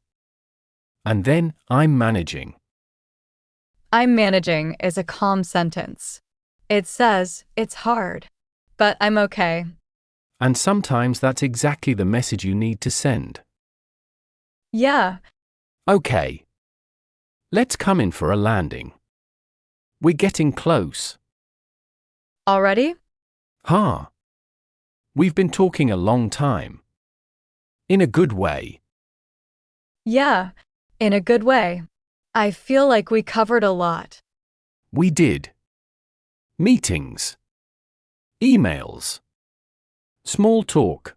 Speaker 1: And then, I'm managing.
Speaker 2: I'm managing is a calm sentence. It says, it's hard. But I'm okay.
Speaker 1: And sometimes that's exactly the message you need to send.
Speaker 2: Yeah.
Speaker 1: Okay. Let's come in for a landing. We're getting close.
Speaker 2: Already?
Speaker 1: We've been talking a long time. In a good way.
Speaker 2: Yeah, in a good way. I feel like we covered a lot.
Speaker 1: We did. Meetings. Emails. Small talk.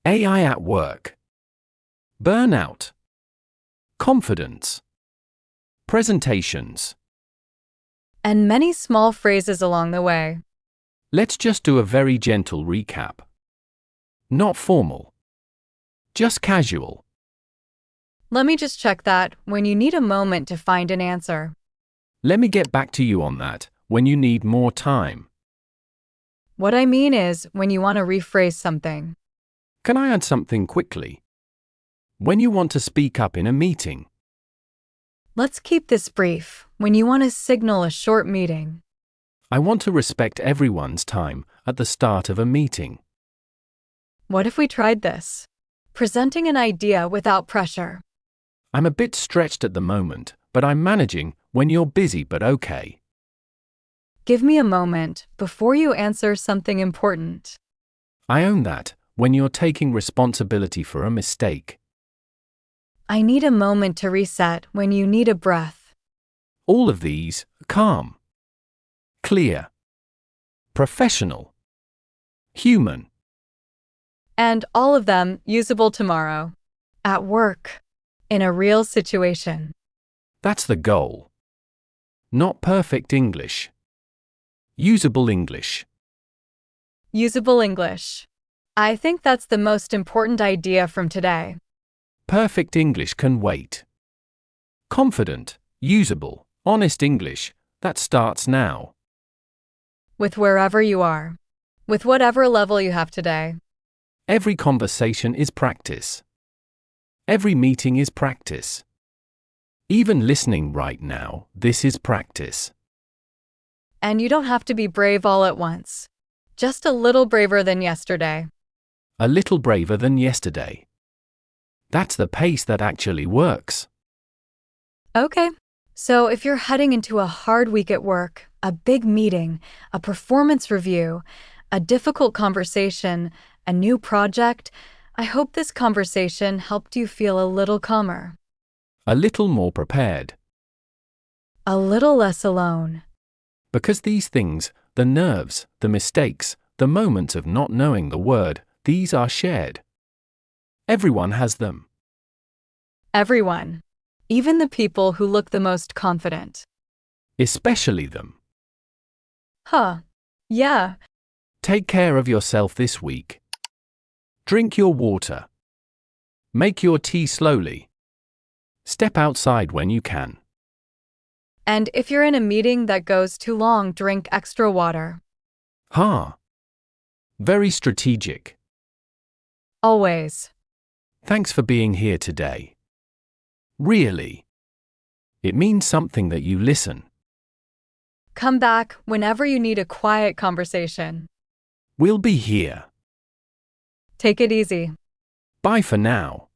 Speaker 1: AI at work. Burnout. Confidence. Presentations.
Speaker 2: And many small phrases along the way.
Speaker 1: Let's just do a very gentle recap. Not formal. Just casual.
Speaker 2: Let me just check that when you need a moment to find an answer.
Speaker 1: Let me get back to you on that when you need more time.
Speaker 2: What I mean is when you want to rephrase something.
Speaker 1: Can I add something quickly? When you want to speak up in a meeting.
Speaker 2: Let's keep this brief when you want to signal a short meeting.
Speaker 1: I want to respect everyone's time at the start of a meeting.
Speaker 2: What if we tried this? Presenting an idea without pressure.
Speaker 1: I'm a bit stretched at the moment, but I'm managing when you're busy but okay.
Speaker 2: Give me a moment before you answer something important.
Speaker 1: I own that when you're taking responsibility for a mistake.
Speaker 2: I need a moment to reset when you need a breath.
Speaker 1: All of these, calm, clear, professional, human.
Speaker 2: And all of them usable tomorrow. At work. In a real situation.
Speaker 1: That's the goal. Not perfect English. Usable English.
Speaker 2: Usable English. I think that's the most important idea from today.
Speaker 1: Perfect English can wait. Confident, usable, honest English, that starts now.
Speaker 2: With wherever you are. With whatever level you have today.
Speaker 1: Every conversation is practice. Every meeting is practice. Even listening right now, this is practice.
Speaker 2: And you don't have to be brave all at once. Just a little braver than yesterday.
Speaker 1: A little braver than yesterday. That's the pace that actually works.
Speaker 2: Okay. So if you're heading into a hard week at work, a big meeting, a performance review, a difficult conversation, a new project, I hope this conversation helped you feel a little calmer.
Speaker 1: A little more prepared.
Speaker 2: A little less alone.
Speaker 1: Because these things, the nerves, the mistakes, the moments of not knowing the word, these are shared. Everyone has them.
Speaker 2: Everyone. Even the people who look the most confident.
Speaker 1: Especially them.
Speaker 2: Huh. Yeah.
Speaker 1: Take care of yourself this week. Drink your water. Make your tea slowly. Step outside when you can.
Speaker 2: And if you're in a meeting that goes too long, drink extra water.
Speaker 1: Very strategic.
Speaker 2: Always.
Speaker 1: Thanks for being here today. Really. It means something that you listen.
Speaker 2: Come back whenever you need a quiet conversation.
Speaker 1: We'll be here.
Speaker 2: Take it easy.
Speaker 1: Bye for now.